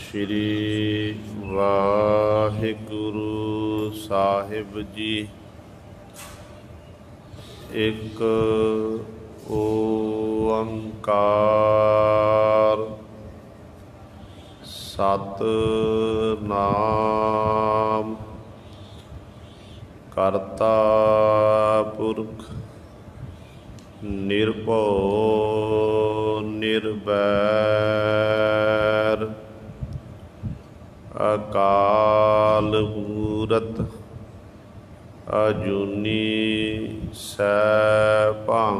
श्री वाहिगुरु साहिब जी। एक ओंकार सतनाम करता पुरख निर्भौ निर्वैर अकाल मूरत अजूनी सैभं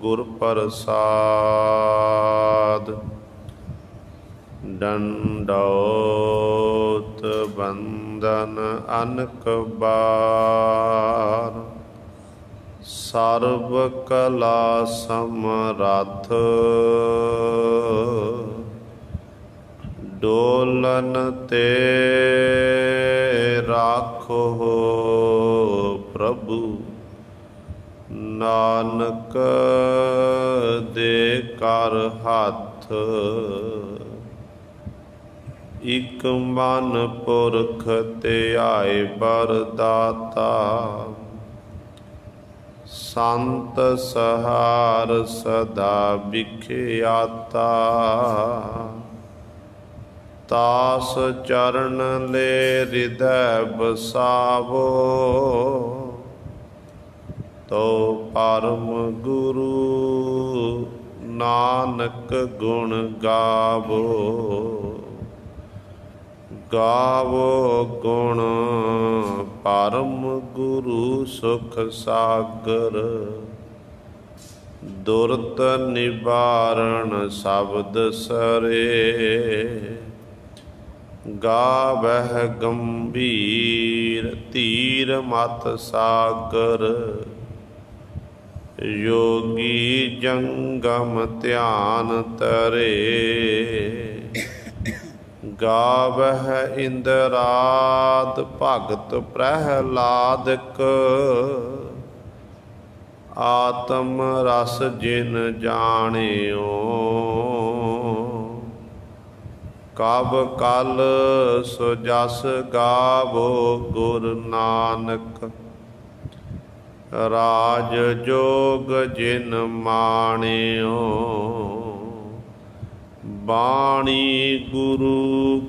गुर प्रसाद। दंडौत बंदन अनक बार सर्व कला समरथ डोलन ते राखो प्रभु नानक दे कर हाथ। इक मन पुरख ध्याए बरदाता संत सहार सदा विख्याता। तास चरण ले हृदय बसावो तो परम गुरु नानक गुण गावो। गावो गुण परम गुरु सुख सागर दुरत निवारण शब्द सरे। गावह गंभीर तीर मत सागर योगी जंगम ध्यान तरे। गावह इंद्राद भगत प्रहलादक आत्म रस जिन जानियो। कब कल सो जस गावो गुर नानक राज जोग जिन माणियो। बाणी गुरु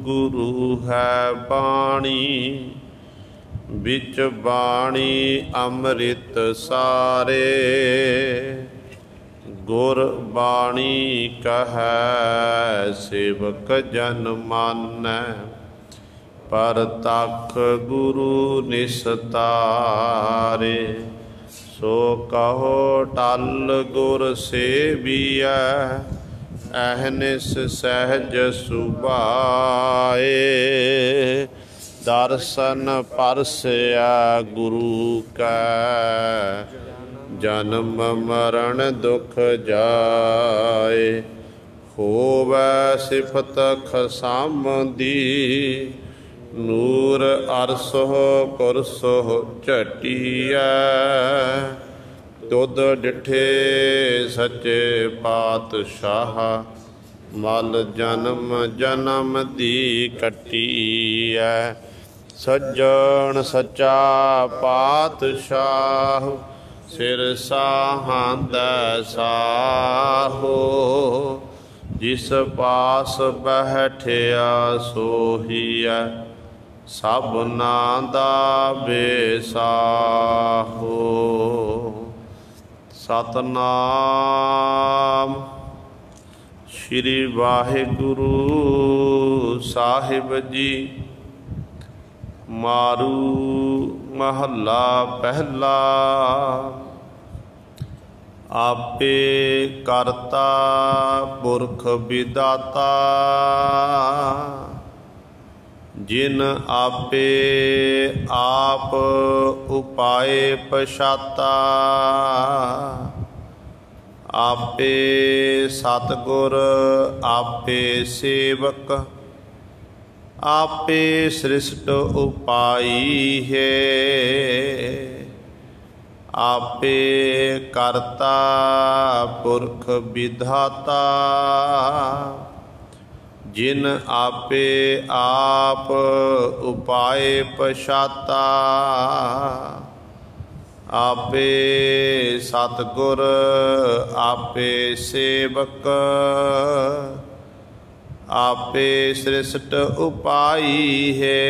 गुरु है बाणी बिच बाणी अमृत सारे। गुर बाणी कहै सेवक जन मानै पर तख गुरु निस्तारे। सो कहो टल गुर सेवियै अहनिस सहज सुभाए। दर्शन परसया गुरु कै जन्म मरण दुख जाए। होवै सिफत खसामदी नूर अरसो कुरसो झटिया। तुद डिठे सच्चे पातशाह मल जन्म जन्म दी कटिया। सज्जन सच्चा पातशाह सिर साहांदै साहो। जिस पास बैठिया सोहिया सबना दा बेसाहो। सतनाम श्री वाहिगुरु साहिब जी। मारू महला पहला आपे करता पुरख विदाता। जिन आपे आप उपाय पछाता। आपे सतगुर आपे सेवक आपे सृष्ट उपाई है। आपे करता पुरख विधाता जिन आपे आप उपाय पछाता। आपे सतगुर आपे सेवक आपे सृष्ट उपाई है।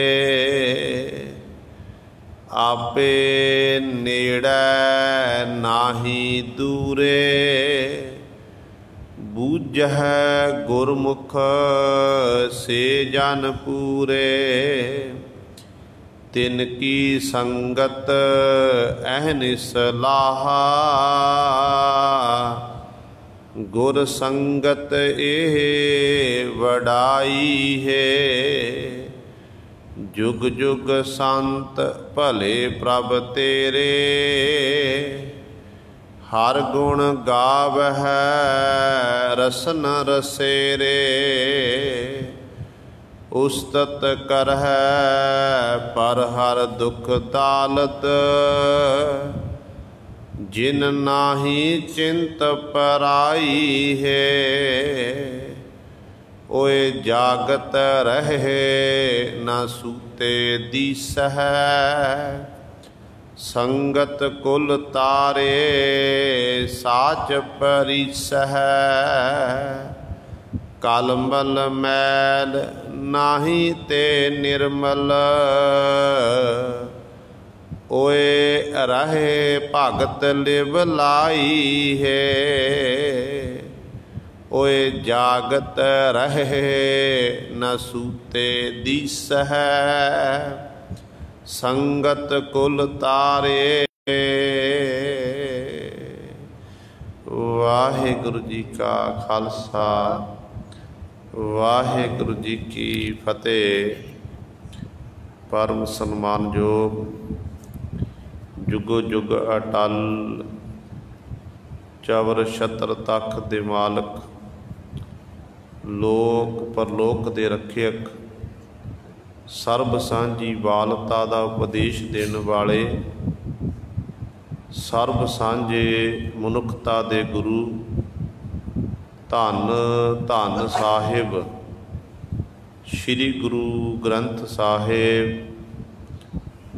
आपे नेड़ै नाहि दूरे बूझह गुरमुख से जन पूरे। तिनकी संगत अहनिस लाहा गुर संगत एह वडाई है। जुग जुग संत भले प्रभ तेरे हर गुण गावह रसन रसेरे। उस्तत करह पर हर दुख दालत जिन नाहि चिंत पराई है। ओए जागत रहे न सूते दिसह संगत कुल तारे साच परिसह। कलमल मैल नाहि ते निर्मल ओए रहे भगत लिव लाई है। ओए जागत रहे न सूते दिसह संगत कुल तारे। वाहिगुरु जी का खालसा वाहिगुरु जी की फतेह। परम सन्मानयोग जुगो जुग अटल चवर छत्र तख दे मालक लोक परलोक दे रखियक सर्ब सांझी बालता दा उपदेश देने वाले सर्ब सांझे मनुखता दे गुरु धन धन साहिब श्री गुरु ग्रंथ साहिब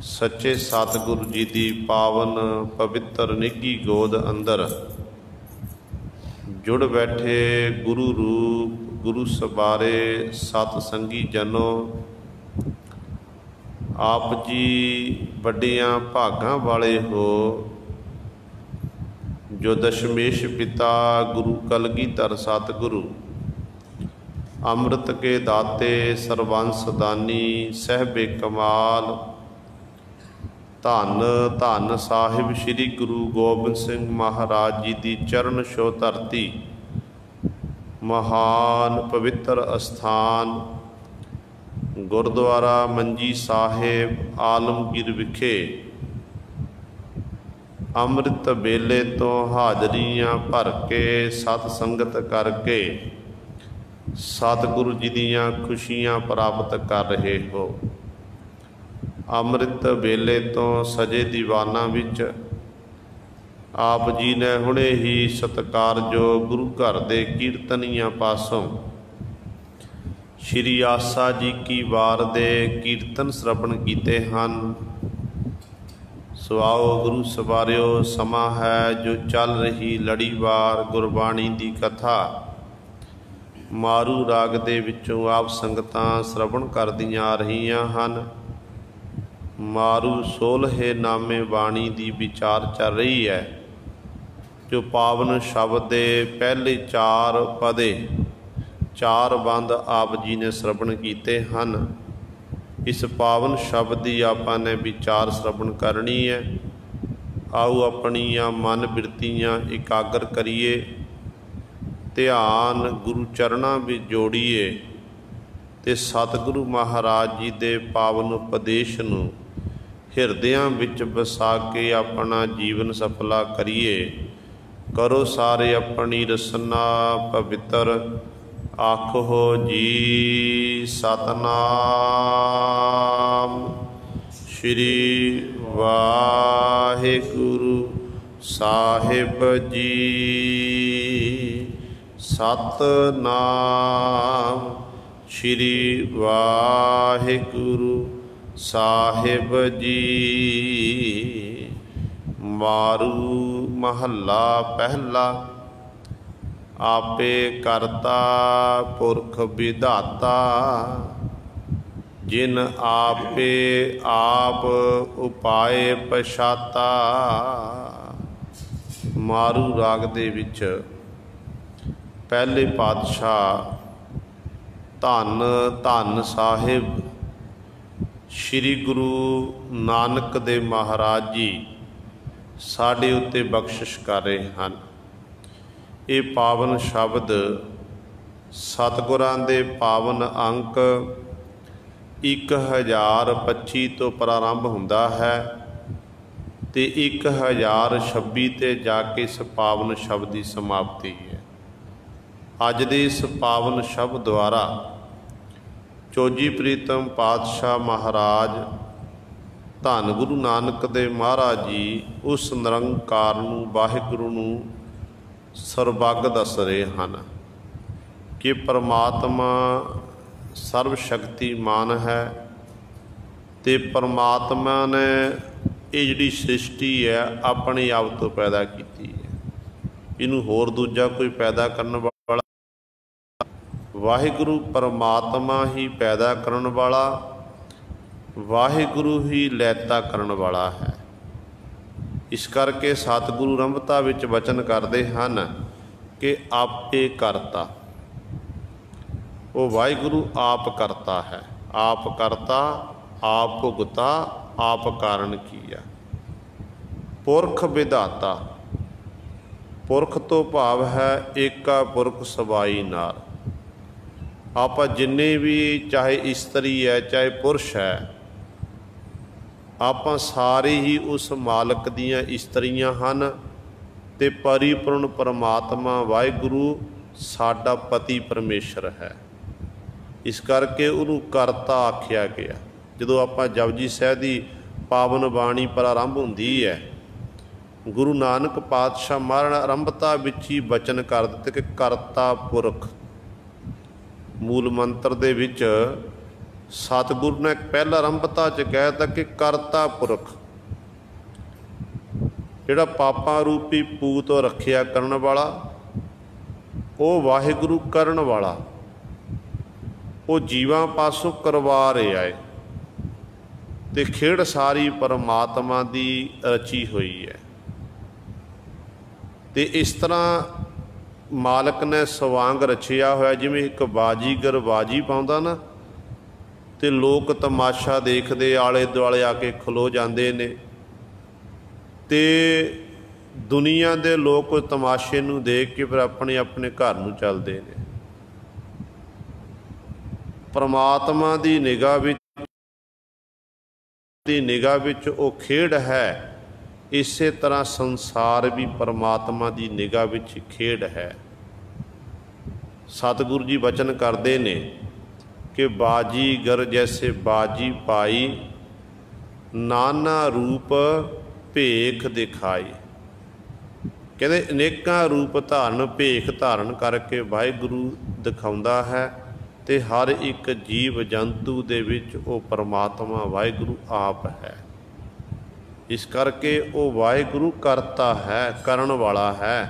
सच्चे सतगुरु जी की पावन पवित्र निघी गोद अंदर जुड़ बैठे गुरु रूप गुरु सबारे सतसंगी जनों। आप जी वड्डियां भागां वाले हो जो दशमेश पिता गुरु कलगीधर सतगुरु अमृत के दाते सर्वंस दानी सहबे कमाल धन धन साहिब श्री गुरु गोबिंद सिंह महाराज जी की चरण छो धरती महान पवित्र अस्थान गुरुद्वारा मंजी साहिब आलमगीर विखे अमृत बेले तो हाजरियां भर के सत संगत करके सतगुरु जी दियां खुशियां प्राप्त कर रहे हो। अमृत बेले तो सजे दीवाना विच आप जी ने हुणे ही सत्कारयोग गुरु घर दे कीर्तनियां पासों श्री आसा जी की वार दे कीर्तन श्रवण कीते हन। सो आओ गुरु सवारियो समा है जो चल रही लड़ीवार गुरबाणी दी कथा मारू राग दे विचों आप संगतां श्रवण करदियां आ रहीआं हन। मारू 16 नामे बाणी दी विचार चल रही है जो पावन शब्द दे पहले 4 पदे 4 बंद आप जी ने श्रवण कीते हन। इस पावन शब्द की आपां ने विचार श्रवण करनी है। आओ अपनियां मन बिरतियां एकाग्र करिए ध्यान गुरु चरणा भी जोड़िए ते सतगुरु महाराज जी दे पावन उपदेश नूं हिरदियां विच बसा के अपना जीवन सफला करिए। करो सारे अपनी रसना पवित्र आखो जी सतनाम श्री वाहिगुरु साहिब जी। सतनाम श्री वाहिगुरु साहिब जी। मारू महला पहला। आपे करता पुरख विधाता, जिन आपे आप उपाय पछाता। मारू राग दे विच पहले पातशाह धन धन साहिब श्री गुरु नानक देव महाराज जी साडे उत्ते बख्शिश कर रहे हैं। ये पावन शब्द सतगुरां दे पावन अंक 1025 तो प्रारंभ हुंदा है ते 1026 ते जाके इस पावन शब्द की समाप्ति है। अज दे इस पावन शब्द द्वारा चौजी प्रीतम पातशाह महाराज धन गुरु नानक देव महाराज जी उस निरंकार नूं वाहिगुरु नूं सरबग दस रहे हैं कि परमात्मा सर्व शक्तिमान है ते परमात्मा ने ये जिहड़ी सृष्टि है अपने आप तो पैदा की है। इनू होर दूजा कोई पैदा करने वाला वाहिगुरु परमात्मा ही पैदा करने वाला, वाहिगुरु ही लैता करने वाला है। इस करके सतगुरु रंभता विच वचन करते हैं कि आपे करता। वो वाहिगुरु आप करता है, आप करता, आप भुगता, आप कारण किया। पुरख विधाता, पुरख तो भाव है एका पुरख सवाई नार। आप जिन्ने भी चाहे स्त्री है चाहे पुरुष है, आप सारे ही उस मालक दियां स्त्रियां हैं ते परिपूर्ण परमात्मा वाहिगुरु साडा पति परमेश्वर है। इस करके उन्होंने करता आख्या गया। जो आप जपजी साहिब की पावन बाणी प्रारंभ होंदी है, गुरु नानक पातशाह महाराज आरंभता विच ही वचन कर दिते कि करता पुरख। मूल मंत्र दे विच सतगुरु ने पहला आरंभता च कहता कि करता पुरख, जिहड़ा पापां रूपी पूत रखिया करन वाला, वो वाहिगुरु करन वाला, वो जीवां पासों करवा रहा है ते खेड़ सारी परमात्मा दी रची हुई है। ते इस तरह मालक ने सवांग रचिया होया, जिवें एक बाजीगर बाजी पाउंदा ना ते लोग तमाशा देखदे आले दुआले आके खलो जांदे ने ते दुनिया दे लोग तमाशे नूं देख के फिर अपने अपने घर नूं चलदे ने। परमात्मा दी निगाह विच वो खेड़ है। इसे तरह संसार भी परमात्मा की निगाह विच खेड़ है। सतगुरु जी वचन करते ने कि बाजीगर जैसे बाजी पाई, नाना रूप भेख दिखाई। कहते अनेकां रूप धारण भेख धारण करके वाहिगुरु दिखाउंदा है ते हर एक जीव जंतु दे विच वो परमात्मा वाहिगुरु आप है। इस करके वो वाहिगुरु करता है, करण वाला है।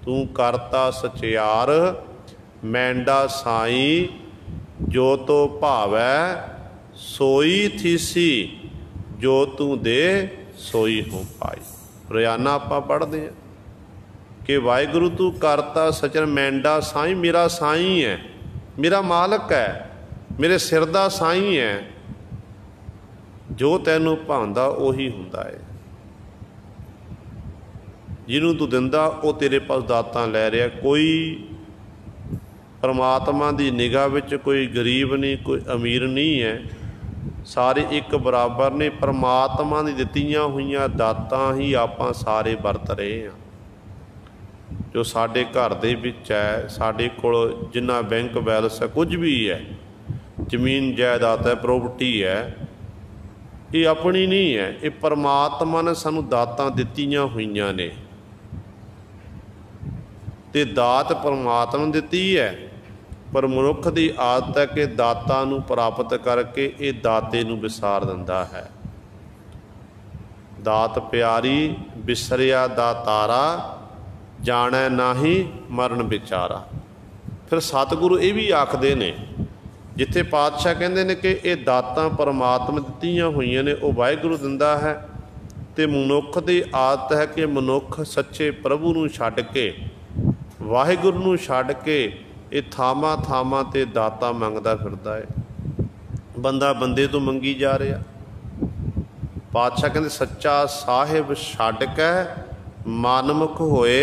तू करता सचियार मैंडा साई, जो तो भावै सोई थीसी, जो तू दे सोई हो पाई। रोजाना आप पढ़ते हैं कि वाहिगुरु तू करता सचर मैंडा साई, मेरा साई है, मेरा मालक है, मेरे सिर दा साई है। जो तैनू भांदा उही हुंदा है। जिन्हों तू दिंदा वो तेरे पास दातां लै रहा। कोई परमात्मा की निगाह विच कोई गरीब नहीं, कोई अमीर नहीं है, सारे एक बराबर ने। परमात्मा की दित्तियां हुईयां दातां ही आपां सारे वरत रहे हैं। जो साडे घर दे विच है, साडे कोल जिन्ना बैंक बैलेंस है, कुछ भी है, जमीन जायदाद है, प्रॉपर्टी है, ये अपनी नहीं है, ये परमात्मा ने सानू दातां दित्तियां हुईयां ने। ते दात परमात्मा ने दित्ती है पर मनुख की आदत है कि दाता नूं प्राप्त करके ये दाते नूं विसार दिंदा है। दात प्यारी बिसरिया दातारा, जाणै नाही मरण विचारा। फिर सतगुरु ये भी आखदे ने, जिथे पातशाह कहंदे ने कि ये दातां परमात्मा दित्तियां होईयां ने, वो वाहिगुरू दिंदा है। तो मनुख की आदत है कि मनुख सच्चे प्रभु नूं छड्ड के, वाहिगुरू नूं छड्ड के ये थावां थावां ते दाता मंगदा फिरदा है। बंदा बंदे तो मंगी जा रहा। पातशाह कहते सच्चा साहिब छड्ड के मनमुख होए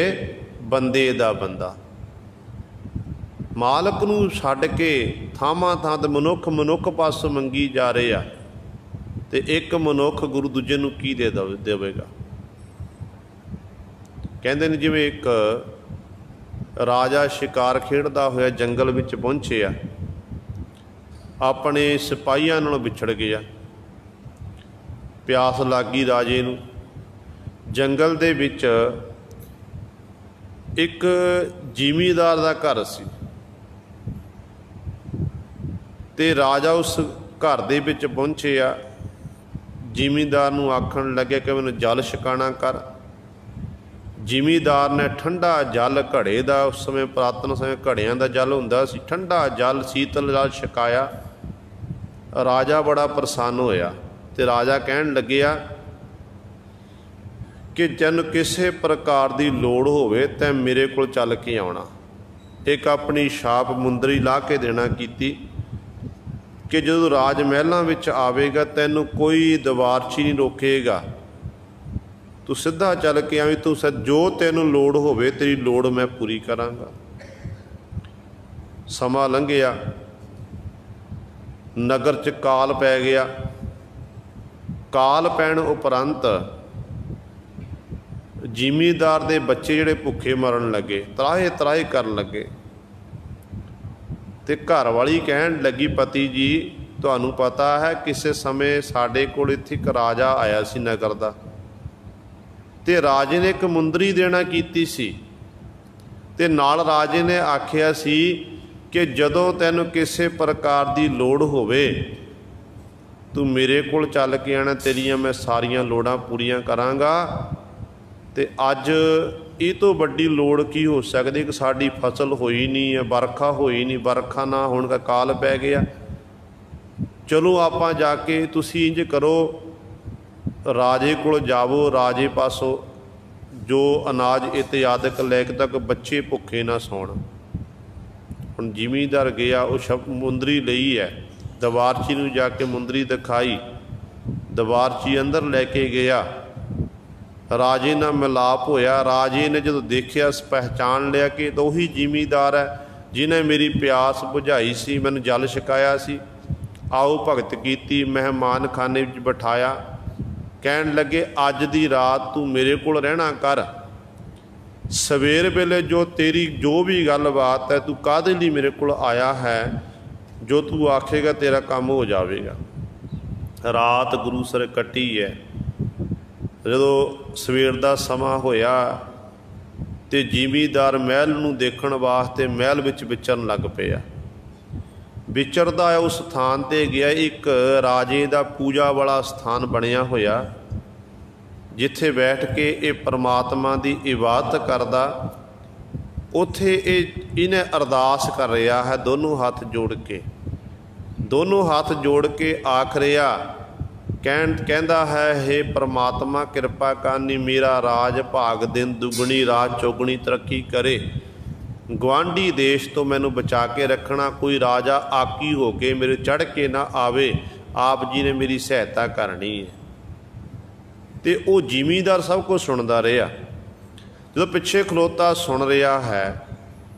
बंदे दा बंदा। मालक नूं छड्ड के थावां थां ते मनुख पासों मंगी जा रहे आ, ते एक मनुख गुरु दूजे नूं की दे देवेगा। कहते ने जिवें एक राजा शिकार खेडदा होया जंगल विच पहुंचिया, अपने सिपाहियां नालों विछड़ गया। प्यास लग गई राजे नूं। जंगल दे विच एक जिमीदार दा घर सी, ते राजा उस घर दे विच पहुंचिया। जिमीदार नूं आखण लग्या कि मैनूं जल छकाणा कर। जिमीदार ने ठंडा जल घड़े का, उस समय पुरातन समय घड़ियां का जल हुंदा सी, ठंडा जल शीतल जल छकाया। राजा बड़ा प्रसन्न होया ते राजा कहन लग्या कि जन किसी प्रकार की लोड़ होवे तैं मेरे कोल चल के आउणा। एक अपनी छाप मुंदरी ला के देना कीती कि जदों राज महलों विच आवेगा तैनूं कोई दवारची नहीं रोकेगा, तू सीधा चल के आवी, तू जो तेनों लोड़ होवे तेरी लोड़ मैं पूरी करांगा। समा लंघिया, नगर च काल पै गया। काल पैण उपरंत जिमीदार दे बच्चे जिहड़े भुखे मरन लगे, त्राहे त्राहे करन लगे। ते घर वाली कहन लगी, पति जी तुहानूं पता है किसी समय साडे कोल इत्थे एक राजा आया सी नगर दा, ते राजे ने एक मुंदरी देना कीती सी, ते नाल राजे ने आखिया सी कि जदों तैनूं किसी प्रकार की लोड़ होवे तू मेरे कोल चल के आना, तेरियां मैं सारियां लोड़ां पूरियां करांगा। ते अज ये तो वड्डी लोड़ की हो सकदी कि साडी फसल होई नहीं है, बरखा होई नहीं, बरखा ना होण दा काल पै गया। चलो आपां जाके तुसीं इंज करो, राजे कोल जावो, राजे पासों जो अनाज इत्यादक लैके तक बच्चे भुखे ना सौण। हुण जिमीदार गया, वो मुंदरी लई है, दवारची नूं जाके मुंदरी दिखाई, दवारची अंदर लैके गया। राजे नाल मिलाप होया। राजे ने जदों देखिया, पहचान लिया कि तो ही जिमीदार है जिन्हें मेरी प्यास बुझाई सी, मैनूं जल छकाया सी, आओ भगत कीती, मेहमान खाने विच बिठाया। कहन लगे अज दी रात तू मेरे कोल रहना कर, सवेर वेले जो तेरी जो भी गल बात है, तू काहदे लई मेरे कोल आया है, जो तू आखेगा तेरा काम हो जाएगा। रात गुरु सर कटी है। जदों सवेर का समा होया तो जिमीदार महल नूं देखण वास्ते महल विच विचरण लग पिया। विचरदा उस स्थान ते गया, एक राजे का पूजा वाला स्थान बनिया होया, जिथे बैठ के ये परमात्मा की इबादत करदा। उत्थे इन्हें अरदास कर रहा है, दोनों हाथ जोड़ के, दोनों हाथ जोड़ के आख रहा, कहता है, हे परमात्मा कृपा करनी, मेरा राज भाग दिन दुगनी रात चौगुनी तरक्की करे, गुआढ़ी देश तो मैनू बचा के रखना, कोई राजा आकी हो के मेरे चढ़ के ना आवे, आप जी ने मेरी सहायता करनी है। तो वो जिमीदार सब कुछ सुनता रहा। जो पिछे खलोता सुन रहा है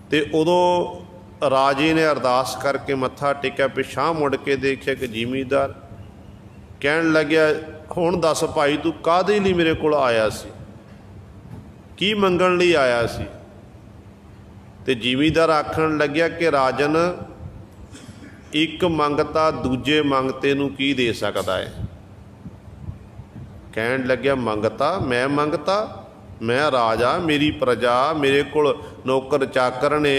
तो उदों राजे ने अरदास करके मत्था टेकिया, पिछां मुड़ के देखिया कि जिमीदार कहन लग्या, हुण दस भाई तू काहदे लई मेरे कोल आया सी, की मंगण लई आया सी। ते जिमीदार आखण लग्या कि राजन, एक मंगता दूजे मंगते नूं की दे सकदा है। कहन लग्या, मंगता मैं मंगता, मैं राजा, मेरी प्रजा, मेरे कोल नौकर चाकर ने,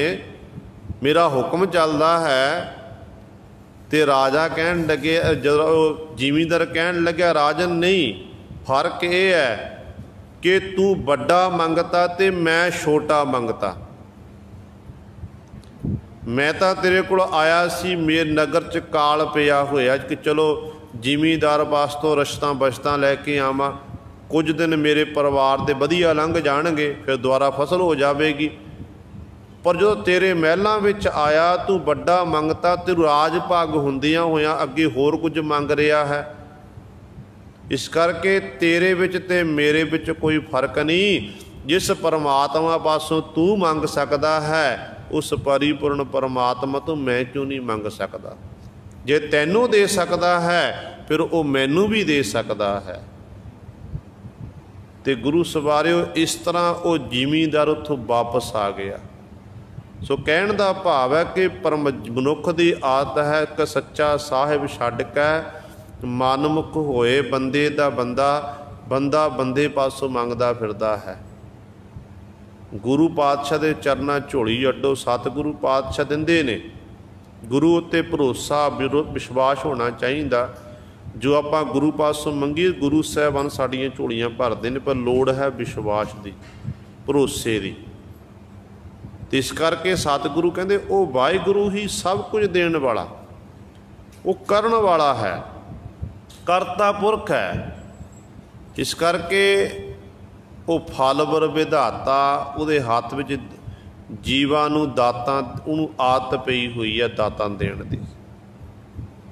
मेरा हुक्म चलता है। तो राजा कहन लगे, जो जिमींदार कहन लग्या राजन नहीं, फर्क ये है कि तू बड़ा मंगता ते मैं छोटा मंगता। मैं तो तेरे को आया सी, मेरे नगर च काल पिया होया कि चलो जिमींदार वास्तों रश्तां बश्तां लैके आवां, कुछ दिन मेरे परिवार दे वधिया लंघ जाणगे, फिर दोबारा फसल हो जाएगी। पर जो तेरे महलों विच आया तू बड़ा मंगता, ते राज भाग हुंदियां होइयां अगे होर कुछ मंग रहा है। इस करके तेरे विच ते मेरे विच कोई फर्क नहीं। जिस परमात्मा पासों तू मंग सकदा है, उस परिपूर्ण परमात्मा तो मैं क्यों नहीं मंग सकदा। जे तैनू दे सकदा है फिर वो मैनू भी दे सकदा है। तो गुरु सवारियो इस तरह वो जिमींदार उत्थों वापस आ गया। सो कहण दा भाव है कि परम मनुख की आदत है कि सच्चा साहिब छड्ड के मनमुख होए बंदे दा बंदा, बंदा बंदे पासों मंगदा फिरदा है। गुरु पातशाह दे चरना झोली अड्डो सतगुरु पातशाह दिंदे ने। गुरु उत्ते भरोसा विश्वास होना चाहिए। जो आपां गुरु पासों मंगीए गुरु साहिबान साडियां झोलियां भरदे ने, पर लोड़ है विश्वास की, भरोसे की। तो इस करके सतगुरु कहते वो वाहिगुरु ही सब कुछ देण वाला, वो करन वाला है, करता पुरख है। इस करके वो फलवर विधाता, उहदे हत्थ विच जीवां नूं दातां, उहनूं आदत पई हुई है दातां देण दी।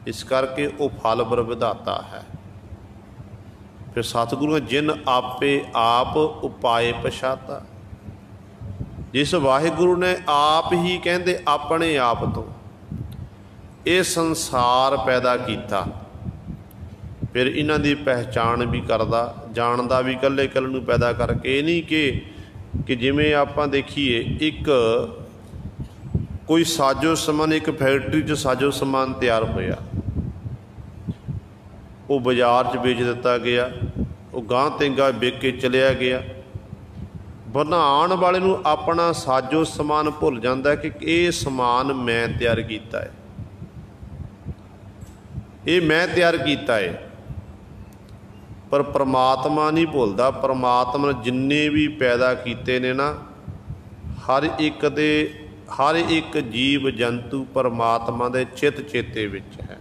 इस करके वो फलवर विधाता है। फिर सतगुरु जिन आपे आप उपाय पछाता, जिस वाहिगुरु ने आप ही कहते अपने आप तो ये संसार पैदा किया, फिर इन्हां दी पहचान भी करदा, जानदा भी कल्ले कल्ले नूं पैदा करके। नहीं कि जिमें आपां देखीए एक कोई साजो समान, एक फैक्ट्री च साजो समान तैयार होया, वो बाजार च बेच दिता गया, वो गांह ते गांह विक के चलिया गया। बनाउण वाले नूं अपना साजो समान भुल जाता है कि ये समान मैं तैयार किया है, ये मैं तैयार किया है। पर परमात्मा नहीं भुलदा। परमात्मा जिन्ने भी पैदा किए ने ना, हर एक जीव जंतु परमात्मा दे चित चेते विच है।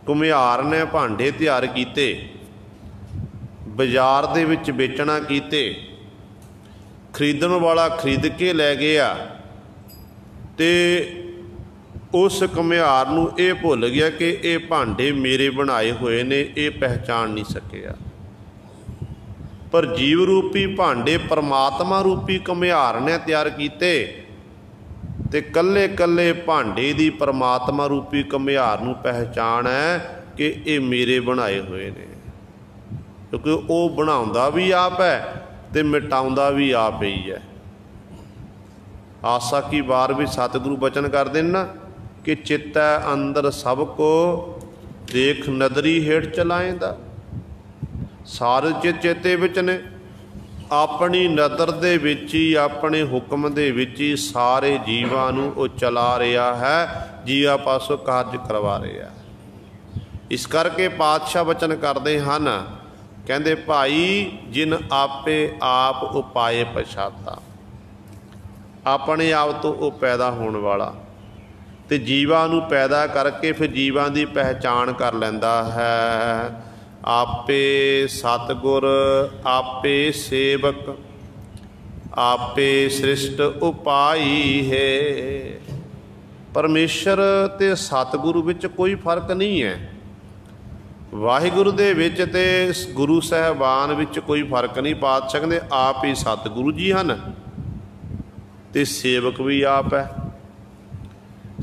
घुमियार ने भांडे तैयार किए, बाजार दे विच बेचना कीते, खरीदण वाला खरीद के लै गया, ते उस घुमियार नूं ये भुल गया कि ये भांडे मेरे बनाए हुए ने, ये पहचान नहीं सकिया। पर जीव रूपी भांडे परमात्मा रूपी घुमियार ने तैयार किए, ते कल्ले कल्ले भांडे दी परमात्मा रूपी घुमियार नूं पहचान है कि ये मेरे बनाए हुए ने। क्योंकि वो बनाउंदा भी आप है ते मिटाउंदा भी आप ही है। आसा की बार भी सतगुरु बचन कर देना कि चित्तै अंदर सबको देख नदरी हेठ चलाएंदा। सारे चित चेते विच ने, अपनी नदर दे विच ही, अपने हुक्म दे विच ही सारे जीवां नूं वो चला रहा है, जीवा पासों कार्य करवा रहा है। इस करके पातशाह वचन करते हैं, कहते भाई जिन आपे आप उपाय पछाता, अपने आप तो वो पैदा होने वाला, तो जीवां नूं पैदा करके फिर जीवां की पहचान कर लैंदा है। आपे सतगुर आपे सेवक आपे सृष्ट उपाई है। परमेश्वर ते सतगुरु विच कोई फर्क नहीं है। वाहिगुरु दे विच ते गुरु साहबान विच कोई फर्क नहीं। पातशाह कहंदे आप ही सतगुरु जी हैं, ते सेवक भी आप है।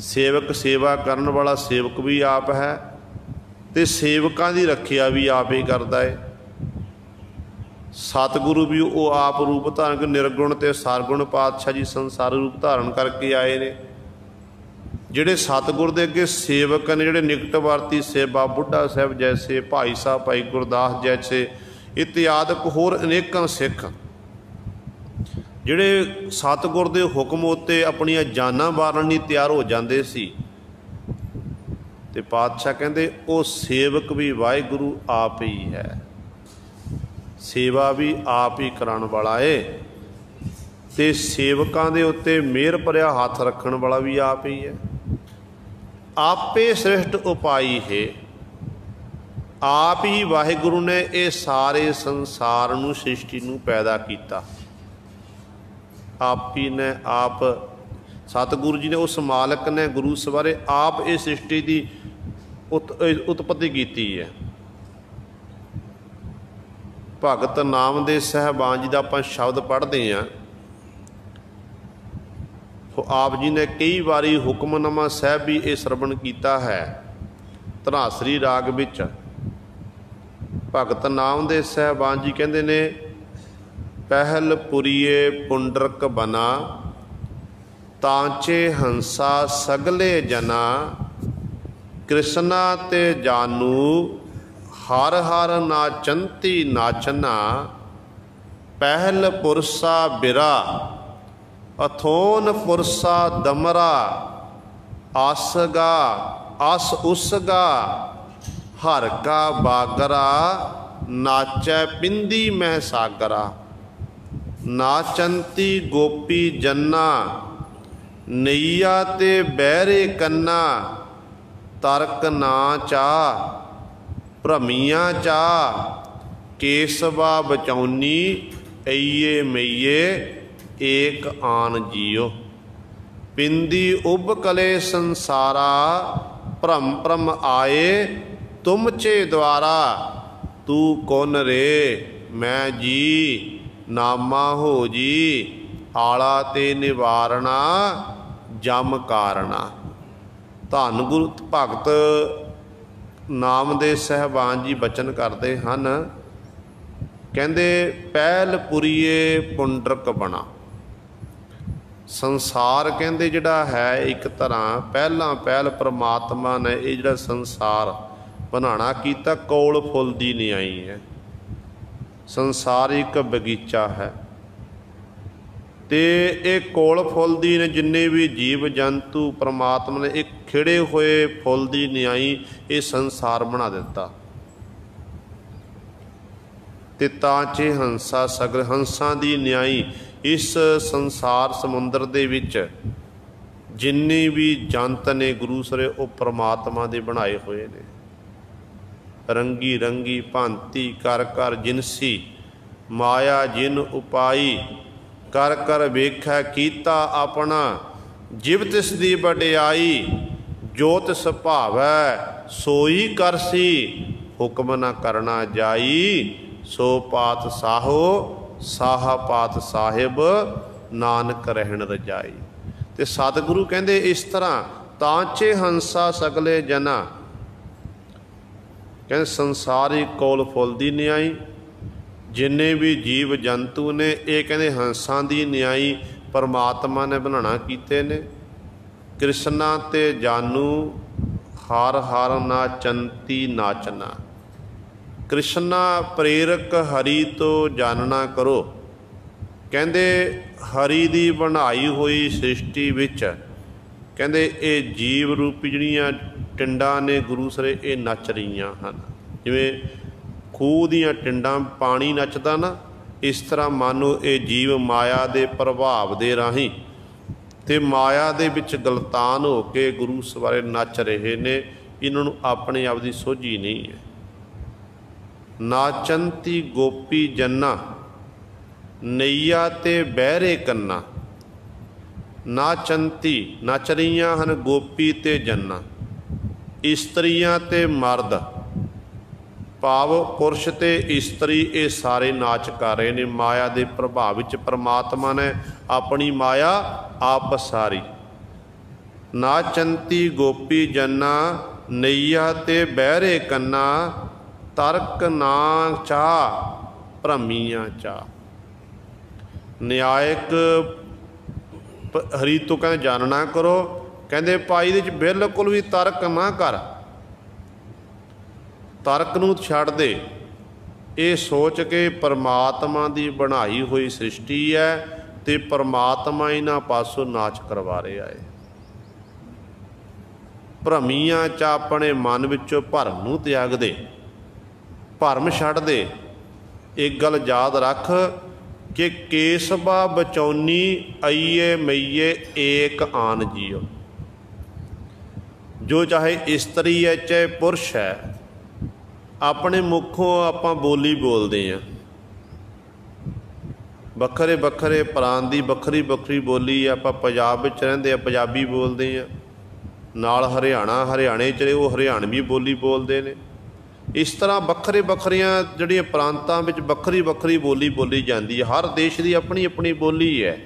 सेवक सेवा करन वाला सेवक भी आप है, ते सेवकां दी रखिया भी आप ही करता है। सतगुरु भी वो आप रूप धारण, निर्गुण ते सरगुण पातशाह जी संसार रूप धारण करके आए ने। जिहड़े सतगुर दे अगे सेवक ने, जिहड़े निकटवर्ती सेवा बुढ़ा साहब जैसे, भाई साहब भाई गुरदास जैसे, इत्यादि होर अनेकां सिख ਜਿਹੜੇ ਸਤਿਗੁਰ ਦੇ ਹੁਕਮ ਉੱਤੇ ਆਪਣੀਆਂ ਜਾਨਾਂ ਵਾਰਨ ਲਈ ਤਿਆਰ ਹੋ ਜਾਂਦੇ ਸੀ। ਤੇ ਪਾਤਸ਼ਾਹ ਕਹਿੰਦੇ ਉਹ ਸੇਵਕ ਵੀ ਵਾਹਿਗੁਰੂ ਆਪ ਹੀ ਹੈ, ਸੇਵਾ ਵੀ ਆਪ ਹੀ ਕਰਾਉਣ ਵਾਲਾ ਏ, ਤੇ ਸੇਵਕਾਂ ਦੇ ਉੱਤੇ ਮਿਹਰ ਭਰਿਆ ਹੱਥ ਰੱਖਣ ਵਾਲਾ ਵੀ ਆਪ ਹੀ ਹੈ। ਆਪੇ ਸ੍ਰਿਸ਼ਟ ਉਪਾਈ ਹੈ, ਆਪ ਹੀ ਵਾਹਿਗੁਰੂ ਨੇ ਇਹ ਸਾਰੇ ਸੰਸਾਰ ਨੂੰ, ਸ੍ਰਿਸ਼ਟੀ ਨੂੰ ਪੈਦਾ ਕੀਤਾ। ਆਪ ਹੀ ਨੇ, ਆਪ ਸਤਿਗੁਰੂ ਜੀ ਨੇ, ਉਸ ਮਾਲਕ ਨੇ, ਗੁਰੂ ਸਵਾਰੇ ਆਪ ਇਹ ਸ੍ਰਿਸ਼ਟੀ ਦੀ ਉਤਪਤੀ ਕੀਤੀ ਹੈ। ਭਗਤ ਨਾਮਦੇਵ ਸਾਹਿਬਾਨ ਜੀ ਦਾ ਆਪਾਂ ਸ਼ਬਦ ਪੜ੍ਹਦੇ ਹਾਂ, ਆਪ ਜੀ ਨੇ ਕਈ ਵਾਰੀ ਹੁਕਮਨਾਮਾ ਸਾਹਿਬ ਵੀ ਇਹ ਸਰਵਣ ਕੀਤਾ ਹੈ। ਧਨਾਸਰੀ ਰਾਗ ਵਿੱਚ ਭਗਤ ਨਾਮਦੇਵ ਸਾਹਿਬਾਨ ਜੀ ਕਹਿੰਦੇ ਨੇ, ਪਹਿਲ ਪੁਰੀਏ ਪੁੰਡਰਕ ਬਨਾ, ਤਾਂਚੇ ਹੰਸਾ ਸਗਲੇ ਜਨਾ, ਕ੍ਰਿਸ਼ਨਾ ਤੇ ਜਾਨੂ, ਹਰ ਹਰ ਨਾਚੰਤੀ ਨਾਚਨਾ, ਪਹਿਲ ਪੁਰਸਾ ਬਿਰਾ, ਅਥੋਨ ਪੁਰਸਾ ਦਮਰਾ, ਆਸਗਾ ਅਸ ਉਸਗਾ, ਹਰ ਕਾ ਬਾਗਰਾ, ਨਾਚੈ ਪਿੰਦੀ ਮਹਿ ਸਾਗਰਾ, ਨਾਚੰਤੀ ਗੋਪੀ ਜੰਨਾ, ਨਈਆ ਤੇ ਬਹਿਰੇ ਕੰਨਾ, ਤਰਕ ਨਾ ਚਾ ਭ੍ਰਮੀਆਂ ਚਾ, ਕੇਸਵਾ ਬਚਾਉਨੀ, ਅਈਏ ਮਈਏ ਏਕ ਆਨ ਜੀਓ, ਪਿੰਦੀ ਉਬ ਕਲੇ ਸੰਸਾਰਾ, ਭ੍ਰਮ ਭ੍ਰਮ ਆਏ ਤੁਮ ਚੇ ਦੁਆਰਾ, ਤੂੰ ਕੌਣ ਰੇ ਮੈਂ ਜੀ, ਨਾਮਾ ਹੋ ਜੀ, ਆਲਾ ਤੇ ਨਿਵਾਰਣਾ, ਜਮ ਕਾਰਣਾ। ਧੰਨ ਗੁਰੂ ਭਗਤ ਨਾਮਦੇਵ ਸਾਹਿਬਾਨ ਜੀ ਬਚਨ ਕਰਦੇ ਹਨ, ਕਹਿੰਦੇ ਪਹਿਲ ਪੁਰੀਏ ਪੁੰਡਰਕ ਬਣਾ। ਸੰਸਾਰ ਕਹਿੰਦੇ ਜਿਹੜਾ ਹੈ ਇੱਕ ਤਰ੍ਹਾਂ ਪਹਿਲ ਪ੍ਰਮਾਤਮਾ ਨੇ ਇਹ ਜਿਹੜਾ ਸੰਸਾਰ ਬਣਾਉਣਾ ਕੀਤਾ, ਕੌਲ ਫੁੱਲ ਦੀ ਨਿਆਈ ਹੈ। ਸੰਸਾਰ ਇੱਕ ਬਗੀਚਾ ਹੈ ਤੇ ਇਹ ਕੌਲ ਫੁੱਲ ਦੀ ਨੇ, ਜਿੰਨੇ ਵੀ ਜੀਵ ਜੰਤੂ ਪ੍ਰਮਾਤਮਾ ਨੇ ਇੱਕ ਖਿੜੇ ਹੋਏ ਫੁੱਲ ਦੀ ਨਿਆਈ ਇਹ ਸੰਸਾਰ ਬਣਾ ਦਿੱਤਾ। ਤੇ ਤਾਂਚੇ ਹੰਸਾ ਸਗਲ, ਹੰਸਾਂ ਦੀ ਨਿਆਈ ਇਸ ਸੰਸਾਰ ਸਮੁੰਦਰ ਦੇ ਵਿੱਚ ਜਿੰਨੇ ਵੀ ਜੰਤ ਨੇ ਗੁਰੂ ਸਰੇ ਉਹ ਪ੍ਰਮਾਤਮਾ ਦੇ ਬਣਾਏ ਹੋਏ ਨੇ। ਰੰਗੀ ਰੰਗੀ ਭਾਂਤੀ ਕਰ ਕਰ ਜਿਨਸੀ, ਮਾਇਆ ਜਿਨ ਉਪਾਈ, ਕਰ ਕਰ ਵੇਖੈ ਕੀਤਾ ਆਪਣਾ, ਜਿਵ ਤਿਸ ਦੀ ਵਡਿਆਈ, ਜੋ ਤਿਸ ਭਾਵੈ ਸੋਈ ਕਰਸੀ, ਹੁਕਮ ਨਾ ਕਰਨਾ ਜਾਈ, ਸੋ ਪਾਤ ਸਾਹੋ ਸਾਹਾ ਪਾਤ ਸਾਹਿਬ, ਨਾਨਕ ਰਹਿਣ ਰਜਾਈ। ਤੇ ਸਤਿਗੁਰੂ ਕਹਿੰਦੇ ਇਸ ਤਰ੍ਹਾਂ, ਤਾਂਚੇ ਹੰਸਾ ਸਗਲੇ ਜਨਾ, ਕਹਿੰਦੇ ਸੰਸਾਰੀ ਕੌਲ ਫੁੱਲ ਦੀ ਨਿਆਈ, ਜਿੰਨੇ ਵੀ ਜੀਵ ਜੰਤੂ ਨੇ ਇਹ ਕਹਿੰਦੇ ਹੰਸਾਂ ਦੀ ਨਿਆਈ ਪਰਮਾਤਮਾ ਨੇ ਬਣਾਉਣਾ ਕੀਤੇ ਨੇ। ਕ੍ਰਿਸ਼ਨਾ ਤੇ ਜਾਨੂ, ਹਰ ਹਰ ਨਾਚੰਤੀ ਨਾਚਨਾ। ਕ੍ਰਿਸ਼ਨਾ ਪ੍ਰੇਰਕ ਹਰੀ ਤੋਂ ਜਾਣਨਾ ਕਰੋ। ਕਹਿੰਦੇ ਹਰੀ ਦੀ ਬਣਾਈ ਹੋਈ ਸ੍ਰਿਸ਼ਟੀ ਵਿੱਚ ਕਹਿੰਦੇ ਇਹ ਜੀਵ ਰੂਪੀ ਜਿਹੜੀਆਂ ਟਿੰਡਾਂ ਨੇ ਗੁਰੂ ਸਰੇ ਇਹ ਨੱਚ ਰਹੀਆਂ ਹਨ। ਜਿਵੇਂ ਖੂਹ ਦੀਆਂ ਟਿੰਡਾਂ ਪਾਣੀ ਨੱਚਦਾ ਨਾ, ਇਸ ਤਰ੍ਹਾਂ ਮਾਨੋ ਇਹ ਜੀਵ ਮਾਇਆ ਦੇ ਪ੍ਰਭਾਵ ਦੇ ਰਾਹੀਂ ਤੇ ਮਾਇਆ ਦੇ ਵਿੱਚ ਗਲਤਾਨ ਹੋ ਕੇ ਗੁਰੂ ਸਵਾਰੇ ਨੱਚ ਰਹੇ ਨੇ। ਇਹਨਾਂ ਨੂੰ ਆਪਣੇ ਆਪ ਦੀ ਸੋਝੀ ਨਹੀਂ ਹੈ। ਨਾਚੰਤੀ ਗੋਪੀ ਜੰਨਾ, ਨਈਆ ਤੇ ਬਹਿਰੇ ਕੰਨਾ। ਨਾਚੰਤੀ ਨੱਚ ਰਹੀਆਂ ਹਨ ਗੋਪੀ ਤੇ ਜੰਨਾ, ਇਸਤਰੀਆਂ ਤੇ ਮਰਦ, ਭਾਵ ਪੁਰਸ਼ ਤੇ ਇਸਤਰੀ ਇਹ ਸਾਰੇ ਨਾਚ ਕਰ ਰਹੇ ਨੇ। ਮਾਇਆ ਦੇ ਪ੍ਰਭਾਵ ਵਿੱਚ ਪਰਮਾਤਮਾ ਨੇ ਆਪਣੀ ਮਾਇਆ ਆਪ ਸਾਰੀ। ਨਾਚੰਤੀ ਗੋਪੀ ਜੰਨਾ, ਨਈਆ ਤੇ ਬਹਿਰੇ ਕੰਨਾ, ਤਰਕ ਨਾ ਚਾਹ ਭ੍ਰਮੀਆਂ ਚਾਹ। ਨਿਆਇਕ ਹਰੀ ਤੋਂ ਕਹਿੰਦੇ ਜਾਣਨਾ ਕਰੋ। ਕਹਿੰਦੇ ਭਾਈ ਇਹਦੇ 'ਚ ਬਿਲਕੁਲ ਵੀ ਤਰਕ ਨਾ ਕਰ, ਤਰਕ ਨੂੰ ਛੱਡ ਦੇ। ਇਹ ਸੋਚ ਕੇ ਪਰਮਾਤਮਾ ਦੀ ਬਣਾਈ ਹੋਈ ਸ੍ਰਿਸ਼ਟੀ ਹੈ, ਤੇ ਪਰਮਾਤਮਾ ਇਹਨਾਂ ਪਾਸੋਂ ਨਾਚ ਕਰਵਾ ਰਿਹਾ ਹੈ। ਭਰਮੀਆਂ 'ਚ ਆਪਣੇ ਮਨ ਵਿੱਚੋਂ ਭਰਮ ਨੂੰ ਤਿਆਗ ਦੇ, ਭਰਮ ਛੱਡ ਦੇ। ਇੱਕ ਗੱਲ ਯਾਦ ਰੱਖ ਕਿ ਕੇਸਵਾ ਬਚੌਨੀ ਅਈਏ ਮਈਏ ਏਕ ਆਨ ਜੀਓ। ਜੋ ਚਾਹੇ ਇਸਤਰੀ ਹੈ ਚਾਹੇ ਪੁਰਸ਼ ਹੈ, ਆਪਣੇ ਮੁੱਖੋਂ ਆਪਾਂ ਬੋਲੀ ਬੋਲਦੇ ਹਾਂ। ਵੱਖਰੇ ਵੱਖਰੇ ਪ੍ਰਾਂਤ ਦੀ ਵੱਖਰੀ ਵੱਖਰੀ ਬੋਲੀ। ਆਪਾਂ ਪੰਜਾਬ ਵਿੱਚ ਰਹਿੰਦੇ ਆ, ਪੰਜਾਬੀ ਬੋਲਦੇ ਹਾਂ। ਨਾਲ ਹਰਿਆਣੇ 'ਚ ਉਹ ਹਰਿਆਣਵੀ ਬੋਲੀ ਬੋਲਦੇ ਨੇ। ਇਸ ਤਰ੍ਹਾਂ ਵੱਖਰੇ ਵੱਖਰੀਆਂ ਜਿਹੜੀਆਂ ਪ੍ਰਾਂਤਾਂ ਵਿੱਚ ਵੱਖਰੀ ਵੱਖਰੀ ਬੋਲੀ ਬੋਲੀ ਜਾਂਦੀ ਹੈ। ਹਰ ਦੇਸ਼ ਦੀ ਆਪਣੀ ਆਪਣੀ ਬੋਲੀ ਹੈ।